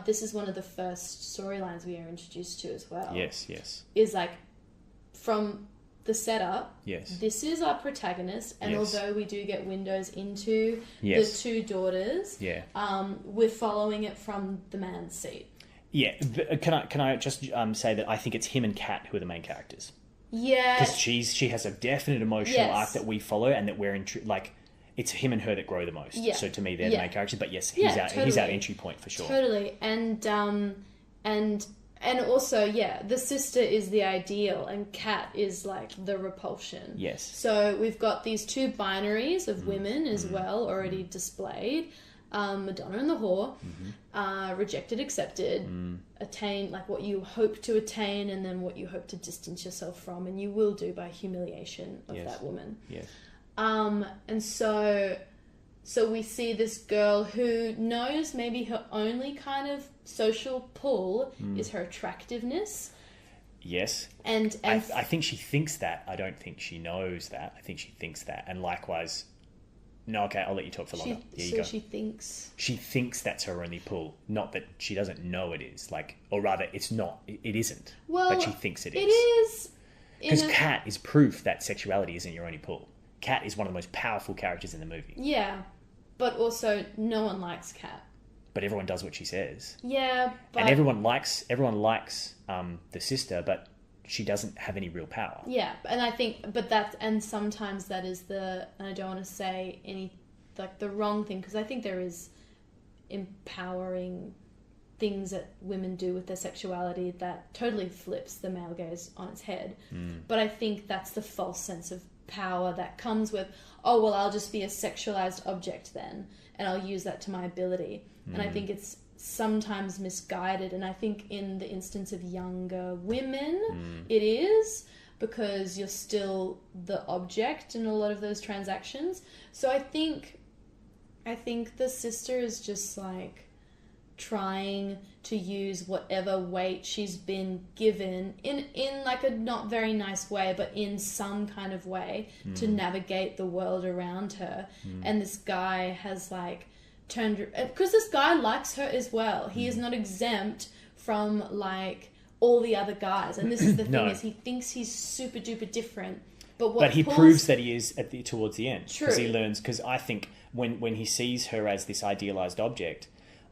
this is one of the first storylines we are introduced to as well. Yes. Is from the setup. Yes. This is our protagonist, and although we do get windows into the two daughters, we're following it from the man's seat. Yeah. Can I just say that I think it's him and Kat who are the main characters. Yeah. Because she has a definite emotional arc that we follow, and that we're it's him and her that grow the most. Yeah. So to me, they're the main characters. But yes, he's our entry point for sure. Totally. And also, the sister is the ideal, and Kat is the repulsion. Yes. So we've got these two binaries of women as well already displayed. Madonna and the whore, rejected, accepted, attain what you hope to attain, and then what you hope to distance yourself from, and you will do by humiliation of that woman. Yes. And so we see this girl who knows maybe her only kind of social pull is her attractiveness. Yes. And I think she thinks that. I don't think she knows that. I think she thinks that. And likewise, no, okay, I'll let you talk for longer. She thinks. She thinks that's her only pull. Not that she doesn't know it is. Or rather, it's not. It isn't. Well, but she thinks it is. It is. Because Kat is proof that sexuality isn't your only pull. Kat is one of the most powerful characters in the movie. Yeah, but also no one likes Kat. But everyone does what she says. Yeah, but... And everyone likes the sister, but she doesn't have any real power. Yeah, and I think, and sometimes that is and I don't want to say the wrong thing, because I think there is empowering things that women do with their sexuality that totally flips the male gaze on its head. But I think that's the false sense of power that comes with, oh, well, I'll just be a sexualized object then, and I'll use that to my ability. And I think it's sometimes misguided, and I think in the instance of younger women, it is, because you're still the object in a lot of those transactions. So I think the sister is just like trying to use whatever weight she's been given in like a not very nice way, but in some kind of way to navigate the world around her. And this guy has like turned, because this guy likes her as well. He is not exempt from like all the other guys, and this is the thing, is he thinks he's super duper different, but he proves that he is towards the end. True. Because he learns, because I think when he sees her as this idealized object,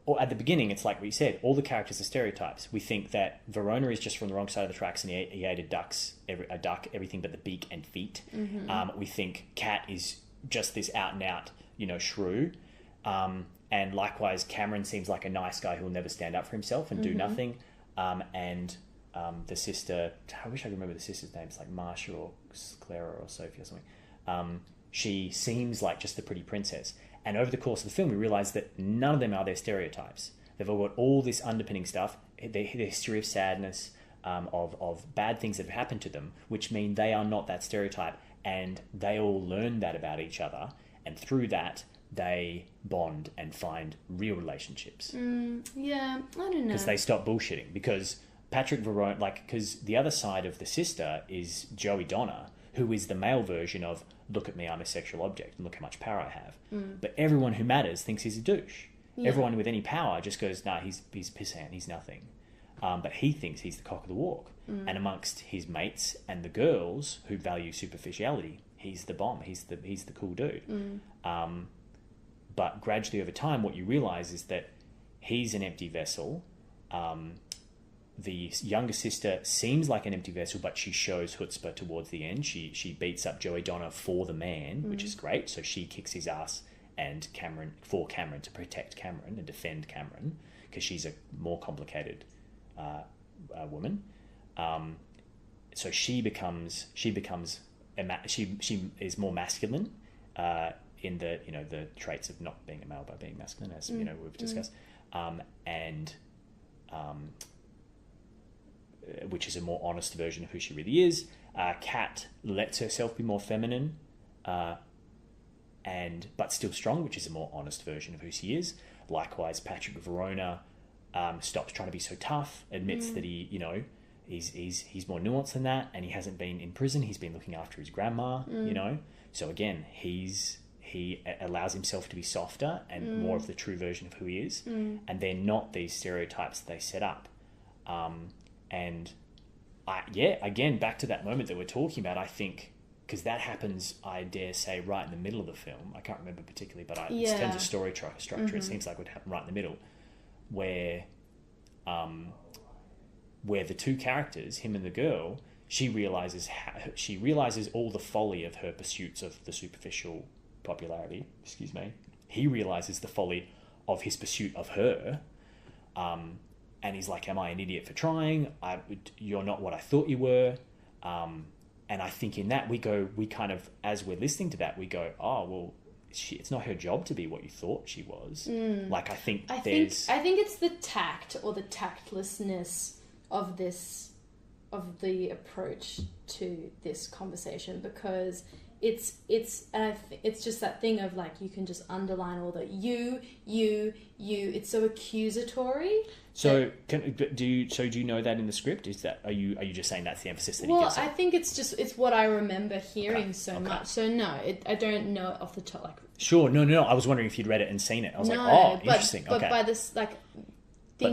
or at the beginning, it's like what you said, all the characters are stereotypes. We think that Verona is just from the wrong side of the tracks and he ate a duck, everything but the beak and feet. We think Kat is just this out and out, shrew. And likewise, Cameron seems like a nice guy who will never stand up for himself and do nothing. And the sister, I wish I could remember the sister's name. It's like Marsha or Clara or Sophie or something. She seems like just the pretty princess. And over the course of the film, we realise that none of them are their stereotypes. They've all got all this underpinning stuff, their history of sadness, of bad things that have happened to them, which mean they are not that stereotype. And they all learn that about each other. And through that, they bond and find real relationships. Yeah, I don't know. Because they stop bullshitting. Because Patrick Verone, because the other side of the sister is Joey Donna, who is the male version of, look at me, I'm a sexual object, and look how much power I have. But everyone who matters thinks he's a douche. Yeah. Everyone with any power just goes, nah, he's pissant, he's nothing. But he thinks he's the cock of the walk. And amongst his mates and the girls who value superficiality, he's the bomb, he's the cool dude. But gradually over time, what you realise is that he's an empty vessel. The younger sister seems like an empty vessel, but she shows chutzpah towards the end. She beats up Joey Donna for the man, which is great. So she kicks his ass and Cameron to protect Cameron and defend Cameron, because she's a more complicated woman. So she is more masculine in the traits of not being a male but being masculine, as we've discussed, which is a more honest version of who she really is. Kat lets herself be more feminine, but still strong, which is a more honest version of who she is. Likewise, Patrick Verona stops trying to be so tough, admits that he's more nuanced than that, and he hasn't been in prison. He's been looking after his grandma, So again, he allows himself to be softer and more of the true version of who he is, and they're not these stereotypes that they set up. And again, back to that moment that we're talking about, I think, because that happens, I dare say, right in the middle of the film. I can't remember particularly, but in terms of story structure, it seems like it would happen right in the middle, where the two characters, him and the girl, she realizes all the folly of her pursuits of the superficial popularity. He realizes the folly of his pursuit of her. And he's like, am I an idiot for trying? You're not what I thought you were. And I think in that, we kind of, as we're listening to that, we go, oh, well, it's not her job to be what you thought she was. I think it's the tact or the tactlessness of the approach to this conversation, because it's just that thing of like, you can just underline all the you. It's so accusatory. So do you know that in the script? Are you just saying that's the emphasis that he gives? Well, I think it's what I remember hearing much. So no, I don't know it off the top. Like, sure, no. I was wondering if you'd read it and seen it. I was interesting. But by this, like, thinking, but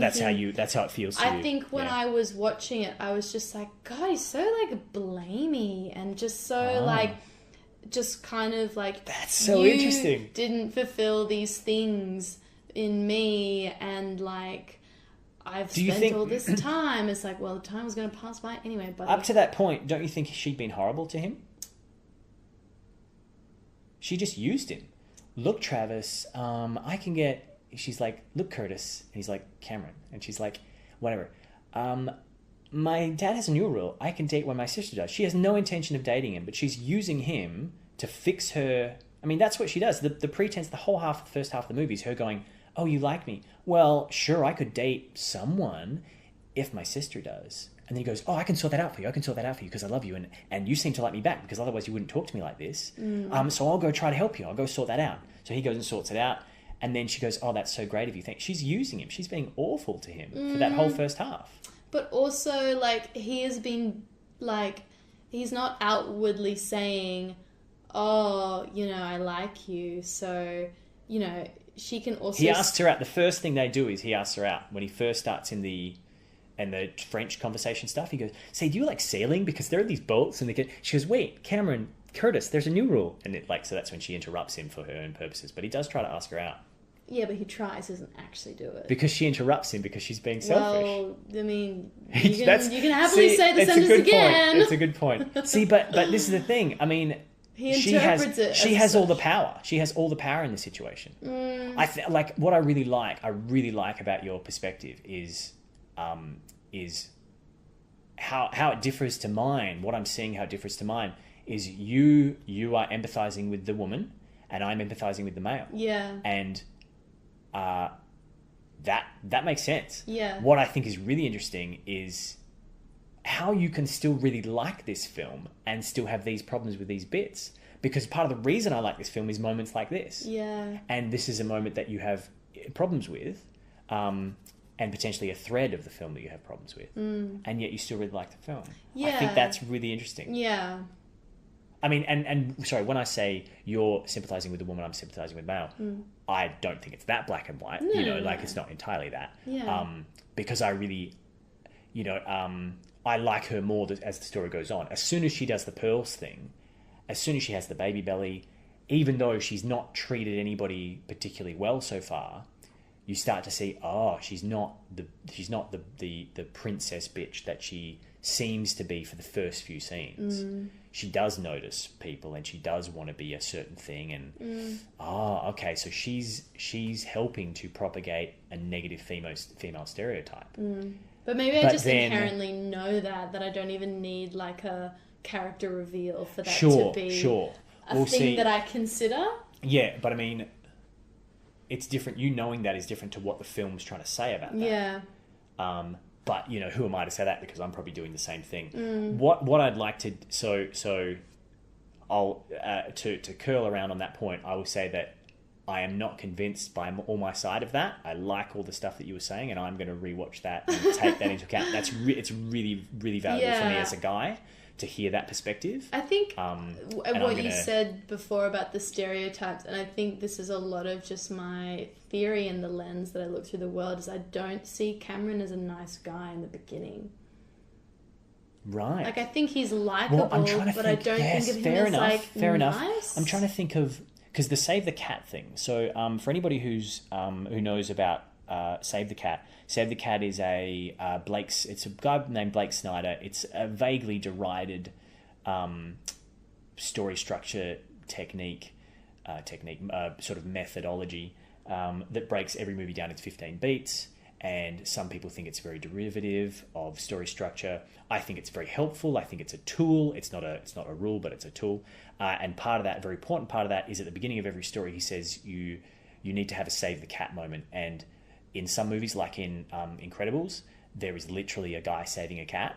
that's how it feels to you. I think when I was watching it, I was just like, God, he's so like blamey and just so like, just kind of like, that's so interesting. Didn't fulfill these things in me, and like, I've spent all this time. It's like, well, the time was going to pass by anyway. But up to that point, don't you think she'd been horrible to him? She just used him. Look, Travis, I can get... She's like, look, Curtis. And he's like, Cameron. And she's like, whatever. my dad has a new rule. I can date when my sister does. She has no intention of dating him, but she's using him to fix her. I mean, that's what she does. The pretense, the first half of the movie is her going, oh, you like me? Well, sure, I could date someone if my sister does. And then he goes, oh, I can sort that out for you. I can sort that out for you because I love you. And you seem to like me back because otherwise you wouldn't talk to me like this. So I'll go try to help you. I'll go sort that out. So he goes and sorts it out. And then she goes, oh, that's so great of you. Thanks. She's using him. She's being awful to him for that whole first half. But also, like, he has been, like, he's not outwardly saying, oh, you know, I like you. So, you know, she can also... He asks her out. The first thing they do is he asks her out when he first starts in the French conversation stuff. He goes, say, do you like sailing? Because there are these boats. And she goes, wait, Cameron, Curtis, there's a new rule. And so that's when she interrupts him for her own purposes. But he does try to ask her out. Yeah, but he tries, doesn't actually do it. Because she interrupts him because she's being selfish. Well, I mean, you can happily say the sentence again. It's a good point. See, but this is the thing. I mean, She has all the power. She has all the power in the situation. Like what I really like about your perspective is how it differs to mine. What I'm seeing, how it differs to mine, is you are empathizing with the woman, and I'm empathizing with the male. Yeah. And that makes sense. Yeah. What I think is really interesting is how you can still really like this film and still have these problems with these bits. Because part of the reason I like this film is moments like this. Yeah. And this is a moment that you have problems with, and potentially a thread of the film that you have problems with. And yet you still really like the film. Yeah. I think that's really interesting. Yeah. I mean, and sorry, when I say you're sympathizing with the woman, I'm sympathizing with male, I don't think it's that black and white. No, it's not entirely that. Yeah. Because I really, I like her more as the story goes on. As soon as she does the pearls thing, as soon as she has the baby belly, even though she's not treated anybody particularly well so far, you start to see, she's not the princess bitch that she seems to be for the first few scenes. She does notice people and she does want to be a certain thing, and okay, so she's helping to propagate a negative female stereotype. But maybe I just inherently know that I don't even need like a character reveal for that to be a thing that I consider. Yeah, but I mean, it's different. You knowing that is different to what the film's trying to say about that. Yeah. But who am I to say that? Because I'm probably doing the same thing. What I'd like to I'll to curl around on that point. I will say that I am not convinced by all my side of that. I like all the stuff that you were saying, and I'm going to rewatch that and take that into account. It's really, really valuable for me as a guy to hear that perspective. I think what you said before about the stereotypes, and I think this is a lot of just my theory and the lens that I look through the world, is I don't see Cameron as a nice guy in the beginning. Right. Like, I think he's likeable, but I don't think of him as, like, fair nice. Enough. I'm trying to think of... Because the Save the Cat thing. So for anybody who knows about Save the Cat is it's a guy named Blake Snyder. It's a vaguely derided story structure technique, sort of methodology that breaks every movie down into 15 beats. And some people think it's very derivative of story structure. I think it's very helpful. I think it's a tool. It's not a rule, but it's a tool. And part of that, a very important part of that, is at the beginning of every story, he says you need to have a Save the Cat moment. And in some movies, like in Incredibles, there is literally a guy saving a cat,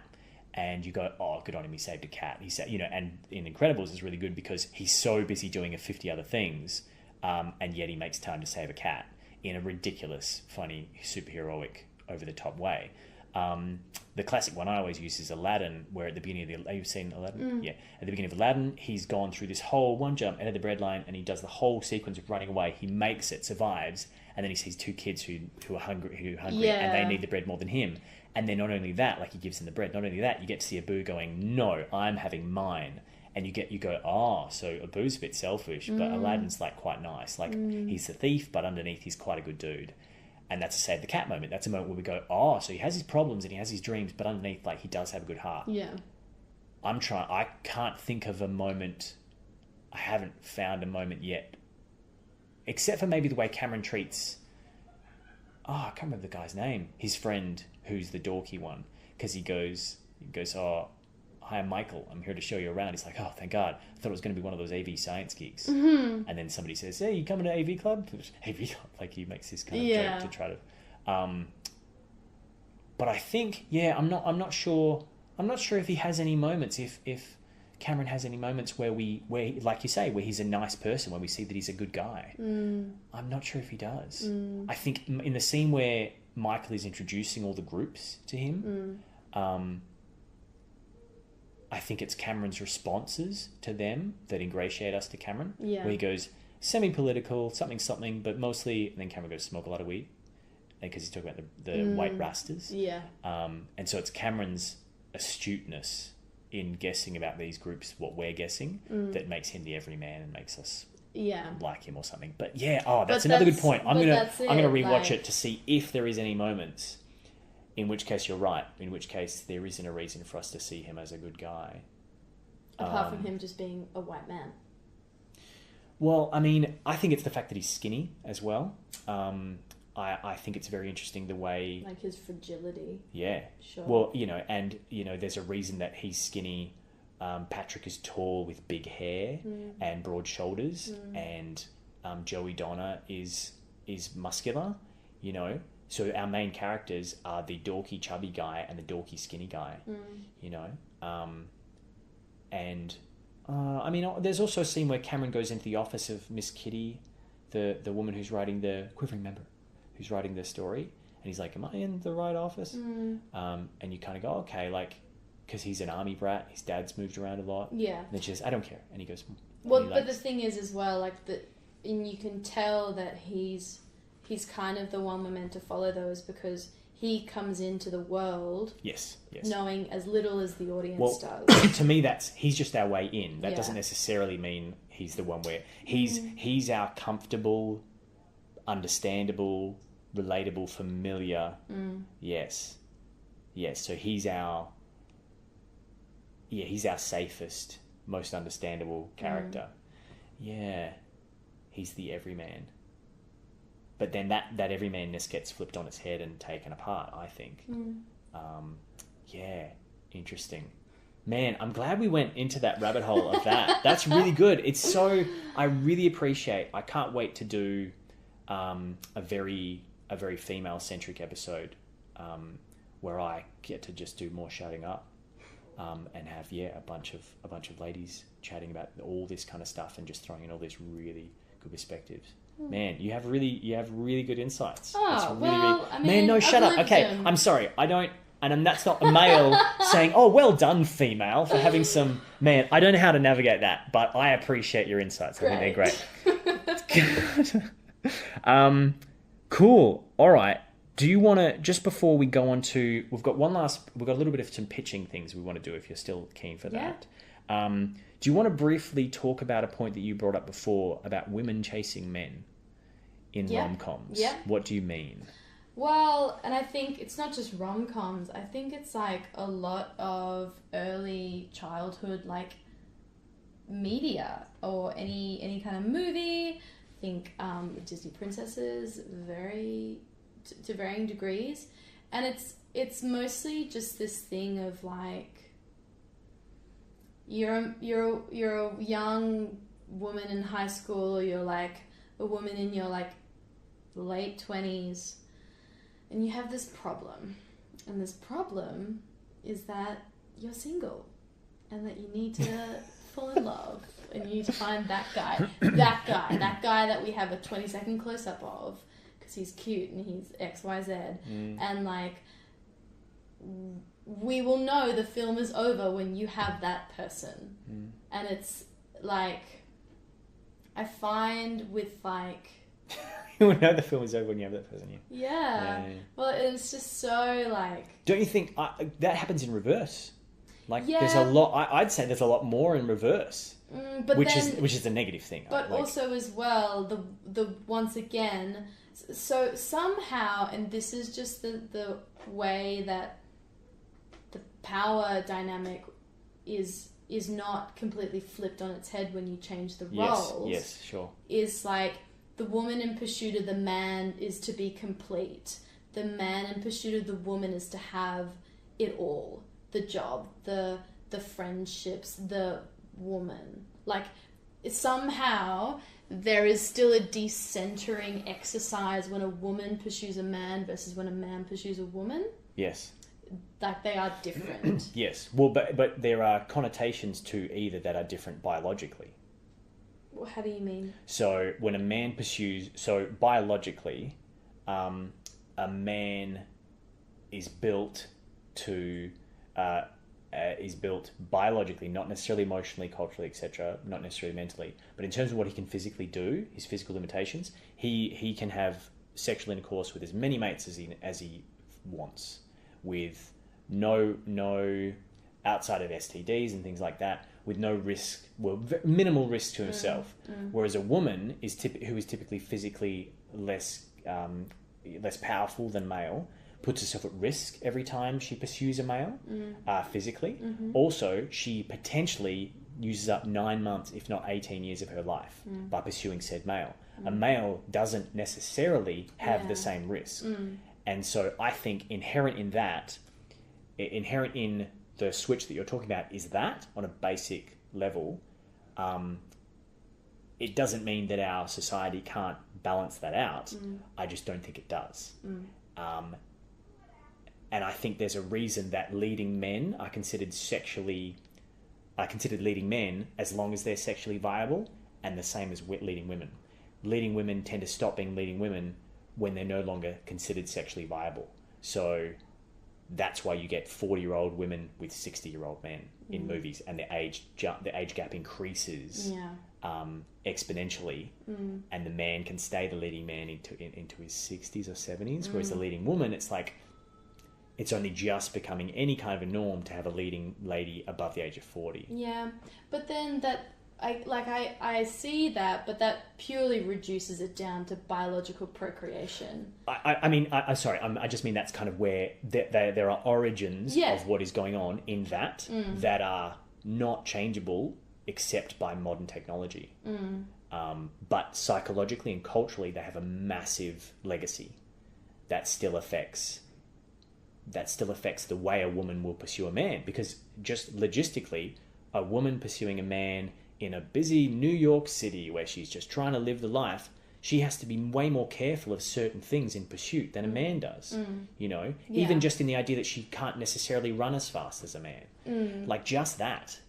and you go, oh, good on him, he saved a cat. He said, and in Incredibles is really good because he's so busy doing 50 other things, and yet he makes time to save a cat in a ridiculous, funny, superheroic, over-the-top way. The classic one I always use is Aladdin, where at the beginning of have you seen Aladdin? Yeah. At the beginning of Aladdin, he's gone through this whole one jump out of the bread line, and he does the whole sequence of running away. He makes it, survives, and then he sees two kids who are hungry, and they need the bread more than him. And then not only that, like he gives them the bread, not only that, you get to see Abu going, no, I'm having mine. And you go, so Abu's a bit selfish, but Aladdin's like quite nice. Like he's the thief, but underneath he's quite a good dude. And that's a Save the Cat moment. That's a moment where we go, so he has his problems and he has his dreams, but underneath, like, he does have a good heart. Yeah. I can't think of a moment. I haven't found a moment yet, except for maybe the way Cameron treats. I can't remember the guy's name. His friend, who's the dorky one. because he goes, oh, hi, I'm Michael. I'm here to show you around. He's like, oh, thank God. I thought it was going to be one of those AV science gigs. And then somebody says, hey, you coming to AV Club? AV Club. Like, he makes this kind of joke to try to... but I think, I'm not sure. I'm not sure if he has any moments, if Cameron has any moments where like you say, where he's a nice person, where we see that he's a good guy. I'm not sure if he does. I think in the scene where Michael is introducing all the groups to him, I think it's Cameron's responses to them that ingratiate us to Cameron. Yeah. Where he goes, semi-political, something, but mostly... And then Cameron goes, smoke a lot of weed. Because he's talking about the white rastas. Yeah. And so it's Cameron's astuteness in guessing about these groups, what we're guessing, that makes him the everyman and makes us like him or something. But that's another good point. I'm gonna rewatch it to see if there is any moments... In which case, you're right. In which case, there isn't a reason for us to see him as a good guy. Apart from him just being a white man. Well, I mean, I think it's the fact that he's skinny as well. I think it's very interesting the way... Like his fragility. Yeah. Sure. Well, there's a reason that he's skinny. Patrick is tall with big hair and broad shoulders. And Joey Donna is muscular, So our main characters are the dorky chubby guy and the dorky skinny guy, there's also a scene where Cameron goes into the office of Miss Kitty, the woman who's writing the quivering member, who's writing the story, and he's like, am I in the right office? And you kind of go, okay, like, because he's an army brat, his dad's moved around a lot. Yeah. And then she says, I don't care. And he goes, but the thing is as well, like, and you can tell that he's kind of the one we're meant to follow, though, is because he comes into the world knowing as little as the audience does. To me, he's just our way in. That doesn't necessarily mean he's the one where... He's our comfortable, understandable, relatable, familiar... Yes. So he's our safest, most understandable character. Yeah. He's the everyman. But then that everymanness gets flipped on its head and taken apart, I think. Interesting. Man, I'm glad we went into that rabbit hole of that. That's really good. I really appreciate... I can't wait to do a very female-centric episode where I get to just do more shutting up and have, a bunch of ladies chatting about all this kind of stuff and just throwing in all these really good perspectives. Man, you have really good insights. Man, no, shut up. Okay, I'm sorry. I don't, and that's not a male saying, "Oh, well done, female, for having some." Man, I don't know how to navigate that, but I appreciate your insights. I think they're great. Cool. All right. Do you want to, just before we go on to, we've got a little bit of some pitching things we want to do if you're still keen for that. Do you want to briefly talk about a point that you brought up before about women chasing men in rom-coms? Yeah. What do you mean? Well, and I think it's not just rom-coms. I think it's like a lot of early childhood, like, media or any kind of movie. I think Disney princesses, to varying degrees. And it's mostly just this thing of, like, you're a young woman in high school, or you're like a woman in your like late 20s, and you have this problem, and this problem is that you're single and that you need to fall in love, and you need to find that guy that we have a 20-second close-up of because he's cute and he's XYZ. And like, we will know the film is over when you have that person. And it's like, I find with like... You will know the film is over when you have that person, yeah. Well, it's just so like... Don't you think that happens in reverse? Like, there's a lot... I'd say there's a lot more in reverse. Which is a negative thing. But like, also as well, the once again... So somehow, and this is just the way that the power dynamic is not completely flipped on its head when you change the roles. Yes, sure. Is like the woman in pursuit of the man is to be complete. The man in pursuit of the woman is to have it all. The job, the friendships, the woman. Like, somehow there is still a decentering exercise when a woman pursues a man versus when a man pursues a woman. Yes. Like, they are different. Yes. Well, but there are connotations to either that are different biologically. Well, how do you mean? So when a man pursues... So biologically, a man is built to... is built biologically, not necessarily emotionally, culturally, etc., not necessarily mentally, but in terms of what he can physically do, his physical limitations, he can have sexual intercourse with as many mates as he wants, with no outside of STDs and things like that, with no risk, well, minimal risk to himself. Whereas a woman who is typically physically less powerful than male, puts herself at risk every time she pursues a male, physically. Also, she potentially uses up 9 months, if not 18 years of her life by pursuing said male. A male doesn't necessarily have the same risk. And so I think inherent in the switch that you're talking about is that, on a basic level, it doesn't mean that our society can't balance that out. I just don't think it does. And I think there's a reason that leading men are considered leading men as long as they're sexually viable, and the same as leading women. Leading women tend to stop being leading women when they're no longer considered sexually viable. So that's why you get 40-year-old women with 60-year-old men in movies, and the age gap increases exponentially, and the man can stay the leading man into his 60s or 70s, whereas the leading woman, it's like it's only just becoming any kind of a norm to have a leading lady above the age of 40. Yeah, but then I see that, but that purely reduces it down to biological procreation. I just mean that's kind of where there are origins of what is going on in that are not changeable except by modern technology. But psychologically and culturally, they have a massive legacy that still affects the way a woman will pursue a man, because just logistically, a woman pursuing a man in a busy New York City where she's just trying to live the life, she has to be way more careful of certain things in pursuit than a man does. Even just in the idea that she can't necessarily run as fast as a man. Like just that,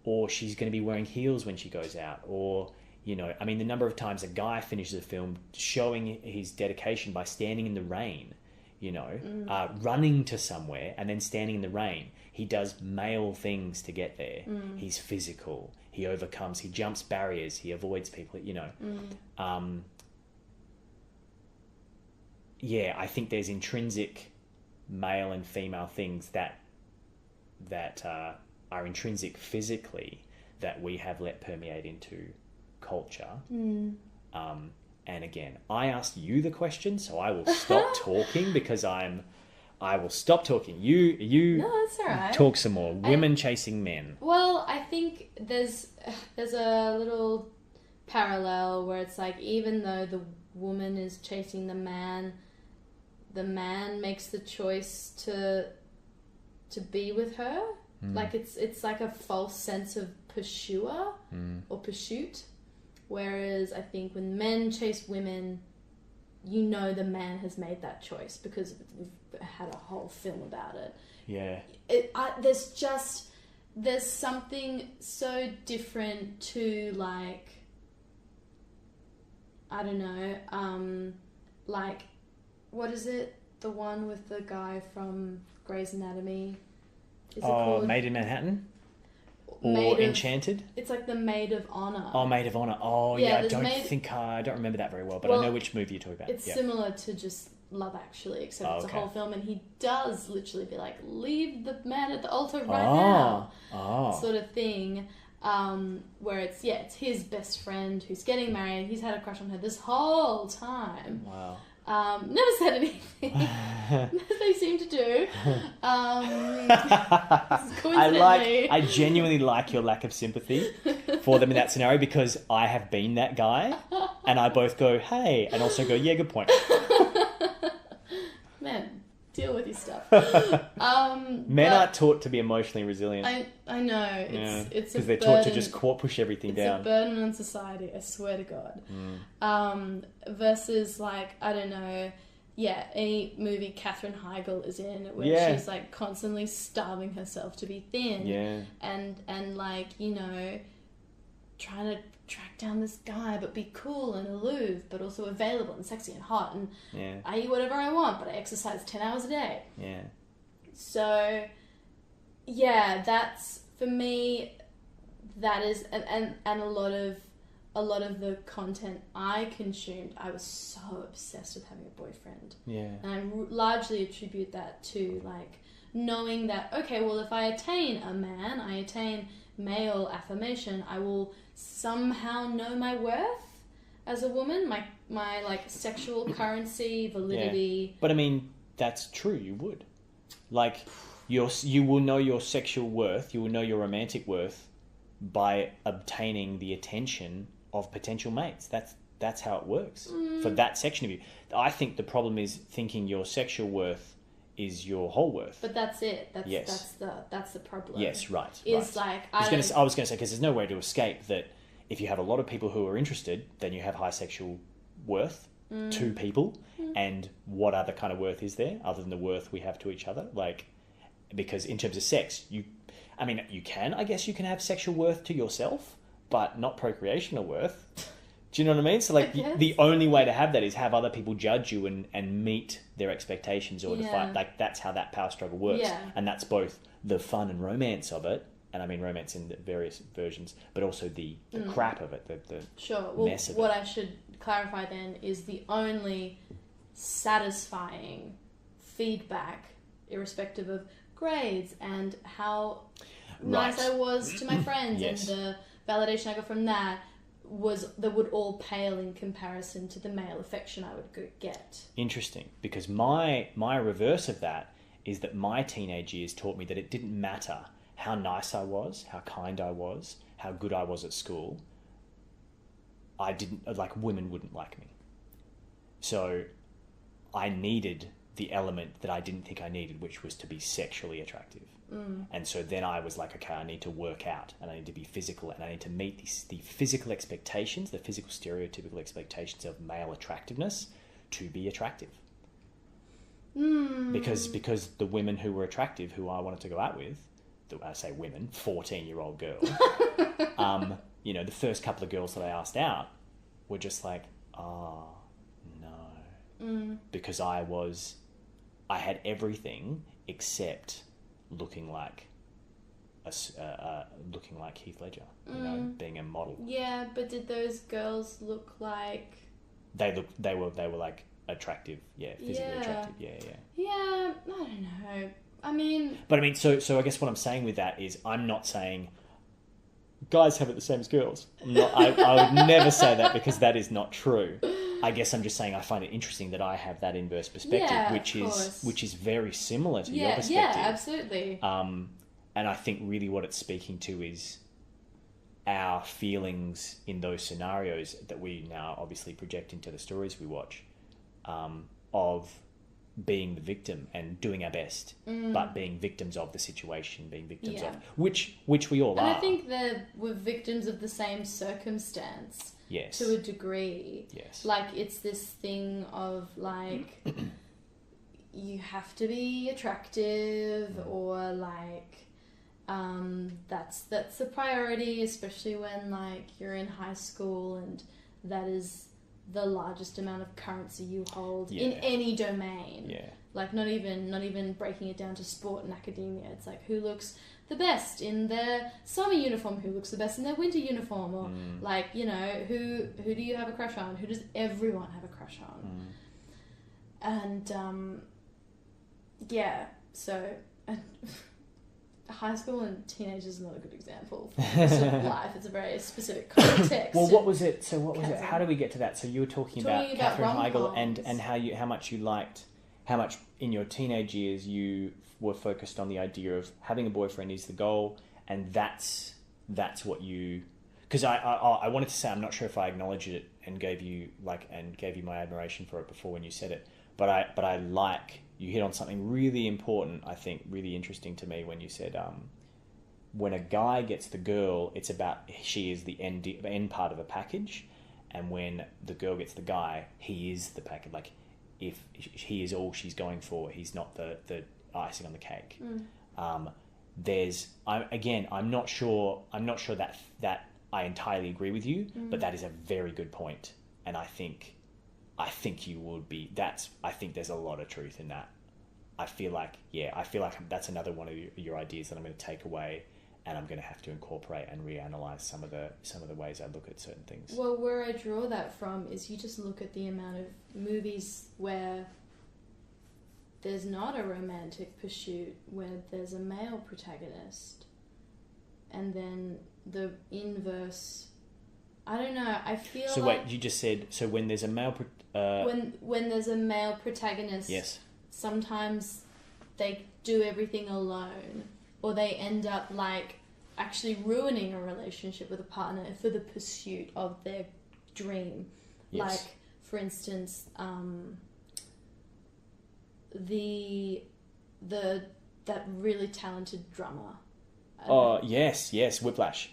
or she's going to be wearing heels when she goes out, or the number of times a guy finishes a film showing his dedication by standing in the rain, running to somewhere and then standing in the rain. He does male things to get there. He's physical. He overcomes. He jumps barriers. He avoids people. I think there's intrinsic male and female things that are intrinsic physically that we have let permeate into culture. And again, I asked you the question, so I will stop talking because I will stop talking. You No, that's all right. Talk some more. Women chasing men. Well, I think there's a little parallel where it's like, even though the woman is chasing the man makes the choice to be with her. Like it's like a false sense of pursuer or pursuit. Whereas I think when men chase women, the man has made that choice because we've had a whole film about it. Yeah. There's something so different to, like, I don't know, like, what is it? The one with the guy from Grey's Anatomy? Is it called Made in Manhattan? Or Enchanted? It's like the Maid of Honor. Oh, Maid of Honor. Oh, yeah. I don't remember that very well, but I know which movie you're talking about. It's similar to just Love Actually, except it's a whole film, and he does literally be like, leave the man at the altar right now. Sort of thing. Where it's his best friend who's getting married. He's had a crush on her this whole time. Wow. Never said anything. They seem to do. I genuinely like your lack of sympathy for them in that scenario, because I have been that guy, and I both go, hey, and also go, yeah, good point. Man, deal with your stuff. Men aren't taught to be emotionally resilient. I know. It's because they're taught to just push everything down. It's a burden on society, I swear to God. Versus like, I don't know, any movie Katherine Heigl is in where she's like constantly starving herself to be thin. And like, you know, trying to track down this guy but be cool and aloof but also available and sexy and hot and I eat whatever I want but I exercise 10 hours a day. So that's, for me, that is, and a lot of the content I consumed, I was so obsessed with having a boyfriend. And I largely attribute that to like knowing that, okay, well, if I attain a man, I attain male affirmation, I will somehow know my worth as a woman, my like sexual currency, validity. But I mean, that's true, you would. Like, you will know your sexual worth, you will know your romantic worth by obtaining the attention of potential mates. That's how it works for that section of you. I think the problem is thinking your sexual worth is your whole worth. But that's it. That's the problem. Yes, right. Is like I was going to say, because there's no way to escape that. If you have a lot of people who are interested, then you have high sexual worth to people. And what other kind of worth is there other than the worth we have to each other? Like, because in terms of sex, you can have sexual worth to yourself, but not procreational worth. Do you know what I mean? So like the only way to have that is have other people judge you and meet their expectations or to fight. Like, that's how that power struggle works. And that's both the fun and romance of it. And I mean romance in the various versions, but also the crap of it, the mess of it. What I should clarify then is the only satisfying feedback, irrespective of grades and how nice I was to my friends and the validation I got from that, would all pale in comparison to the male affection I would get. Interesting, because my reverse of that is that my teenage years taught me that it didn't matter how nice I was, how kind I was, how good I was at school. Women wouldn't like me. So I needed the element that I didn't think I needed, which was to be sexually attractive. And so then I was like, okay, I need to work out and I need to be physical and I need to meet the physical expectations, the physical stereotypical expectations of male attractiveness to be attractive. Because the women who were attractive, who I wanted to go out with, I say women, 14-year-old girl, the first couple of girls that I asked out were just like, oh, no. Because I had everything except looking like Heath Ledger, being a model. Yeah, but did those girls look like... They were like attractive, physically attractive, Yeah, I don't know. So I guess what I'm saying with that is I'm not saying guys have it the same as girls. I would never say that because that is not true. I guess I'm just saying I find it interesting that I have that inverse perspective, which is very similar to your perspective. Yeah, absolutely. And I think really what it's speaking to is our feelings in those scenarios that we now obviously project into the stories we watch, of being the victim and doing our best, but being victims of the situation, being victims of which we all are. And I think that we're victims of the same circumstance. Yes. To a degree. Yes. Like, it's this thing of like you have to be attractive or like that's the priority, especially when like you're in high school and that is the largest amount of currency you hold in any domain. Yeah. Like not even breaking it down to sport and academia. It's like who looks the best in their summer uniform, who looks the best in their winter uniform, or like, who do you have a crush on? Who does everyone have a crush on? And so high school and teenagers is not a good example for sort of life. It's a very specific context. Well, what was it? How do we get to that? So you were talking about Katherine Heigl and how much in your teenage years you were focused on the idea of having a boyfriend is the goal, and that's what you. Because I wanted to say, I'm not sure if I acknowledged it and gave you my admiration for it before when you said it, but I like you hit on something really important, I think, really interesting to me when you said when a guy gets the girl, it's about she is the end part of a package, and when the girl gets the guy, he is the package. Like, if he is all she's going for, he's not the icing on the cake. I'm not sure that I entirely agree with you, but that is a very good point, and I think you would be. I think there's a lot of truth in that. I feel like that's another one of your ideas that I'm going to take away, and I'm going to have to incorporate and reanalyze some of the ways I look at certain things. Well, where I draw that from is you just look at the amount of movies where there's not a romantic pursuit, where there's a male protagonist, and then the inverse. I don't know. I feel so. like Wait, you just said so when there's a male. When there's a male protagonist, yes, sometimes they do everything alone, or they end up like actually ruining a relationship with a partner for the pursuit of their dream. Yes. Like, for instance, that really talented drummer. Oh yes, Whiplash.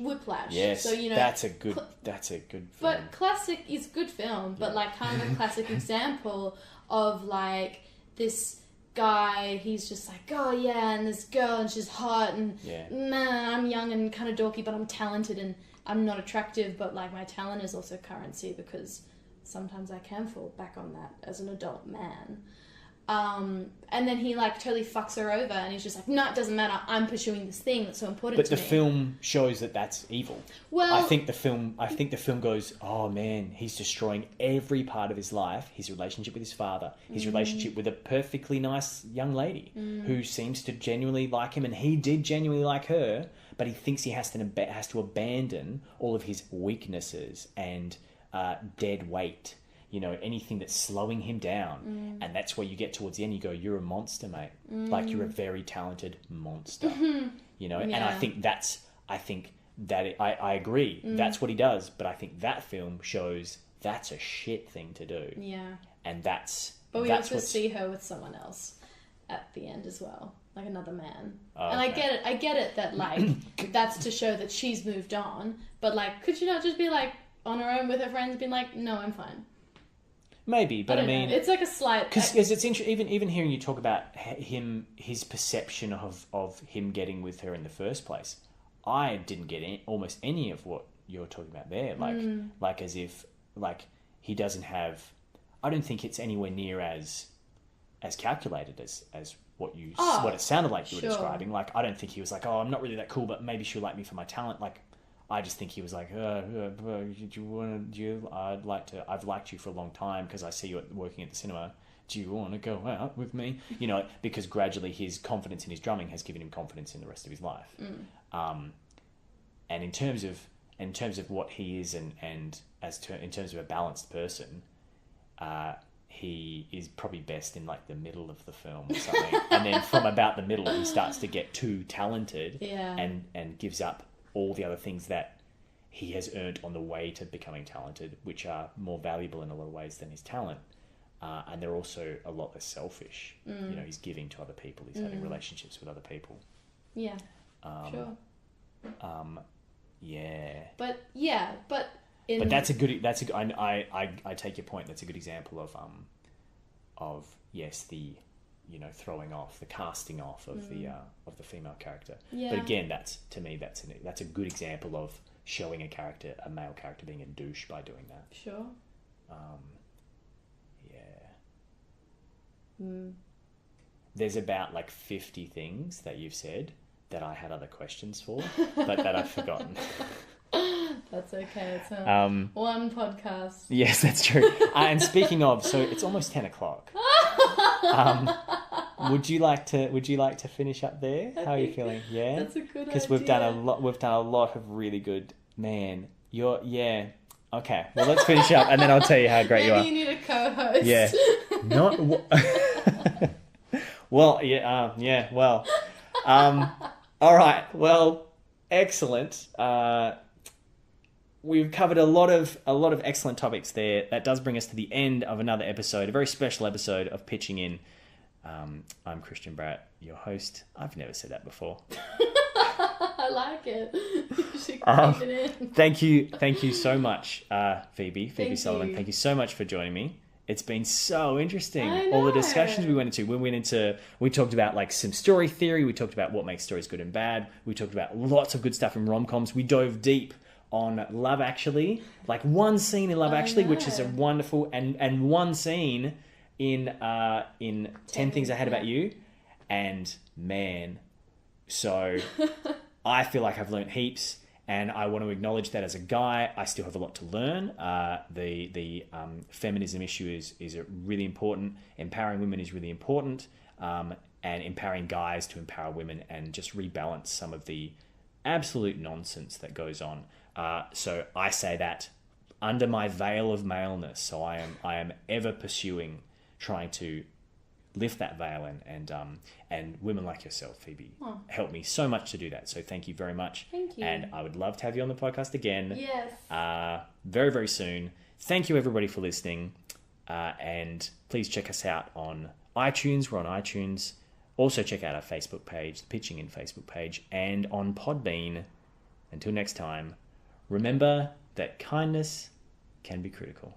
Yes, so that's a good film. But classic is good film, but like kind of a classic example of like this guy, he's just like, oh yeah, and this girl, and she's hot, and man, I'm young and kind of dorky, but I'm talented, and I'm not attractive, but like my talent is also currency, because sometimes I can fall back on that as an adult man. And then he like totally fucks her over, and he's just like, no, it doesn't matter, I'm pursuing this thing that's so important to me. But the film shows that that's evil. Well, I think the film goes, oh man, he's destroying every part of his life, his relationship with his father, his relationship with a perfectly nice young lady who seems to genuinely like him, and he did genuinely like her, but he thinks he has to abandon all of his weaknesses and dead weight. Anything that's slowing him down. And that's where you get towards the end, you go, you're a monster, mate. Like, you're a very talented monster. And I think I agree. That's what he does. But I think that film shows that's a shit thing to do. Yeah. And But we also see her with someone else at the end as well. Like another man. Oh, and okay. I get it that like, that's to show that she's moved on. But like, could you not just be like on her own with her friends being like, no, I'm fine? Maybe, but I mean, it's like a slight, because it's even hearing you talk about his perception of him getting with her in the first place. I didn't get almost any of what you're talking about there. Like as if like he doesn't have. I don't think it's anywhere near as calculated as what it sounded like you were describing. Like, I don't think he was like, oh, I'm not really that cool, but maybe she'll like me for my talent. Like, I just think he was like, I've liked you for a long time because I see you working at the cinema. Do you want to go out with me? Because gradually his confidence in his drumming has given him confidence in the rest of his life. And in terms of what he is and in terms of a balanced person, he is probably best in like the middle of the film or something. And then from about the middle, he starts to get too talented and gives up all the other things that he has earned on the way to becoming talented, which are more valuable in a lot of ways than his talent. And they're also a lot less selfish. He's giving to other people. He's having relationships with other people. Yeah, sure. Yeah. But I take your point. That's a good example of yes, the throwing off, the casting off of the female character. Yeah. But again, that's a good example of showing a male character being a douche by doing that. Sure. There's about like 50 things that you've said that I had other questions for, but that I've forgotten. That's okay. It's a one podcast. Yes, that's true. And speaking of, so it's almost 10 o'clock. Would you like to finish up there? How are you feeling? Yeah, that's a good idea. Because we've done a lot of really good. Man, okay. Well, let's finish up, and then I'll tell you how great you are. Maybe you need a co-host. Yeah. Not. Well, yeah. Well. All right. Well, excellent. We've covered a lot of excellent topics there. That does bring us to the end of another episode, a very special episode of Pitching In. I'm Christian Barrett, your host. I've never said that before. I like it. You should keep it in. Thank you so much, Phoebe Sullivan. You. Thank you so much for joining me. It's been so interesting. I All the know. discussions we went into. We talked about like some story theory. We talked about what makes stories good and bad. We talked about lots of good stuff in rom-coms. We dove deep on Love Actually, like one scene in Love Actually, which is a wonderful and one scene in 10 Things I Hate About You, and man, so I feel like I've learned heaps. And I want to acknowledge that as a guy, I still have a lot to learn. The feminism issue is really important. Empowering women is really important. And empowering guys to empower women and just rebalance some of the absolute nonsense that goes on. So I say that under my veil of maleness. So I am ever pursuing, trying to lift that veil, and women like yourself, Phoebe, help me so much to do that. So thank you very much. Thank you. And I would love to have you on the podcast again. Yes. Very, very soon. Thank you everybody for listening. And please check us out on iTunes. We're on iTunes. Also check out our Facebook page, the Pitching In Facebook page, and on Podbean. Until next time, remember that kindness can be critical.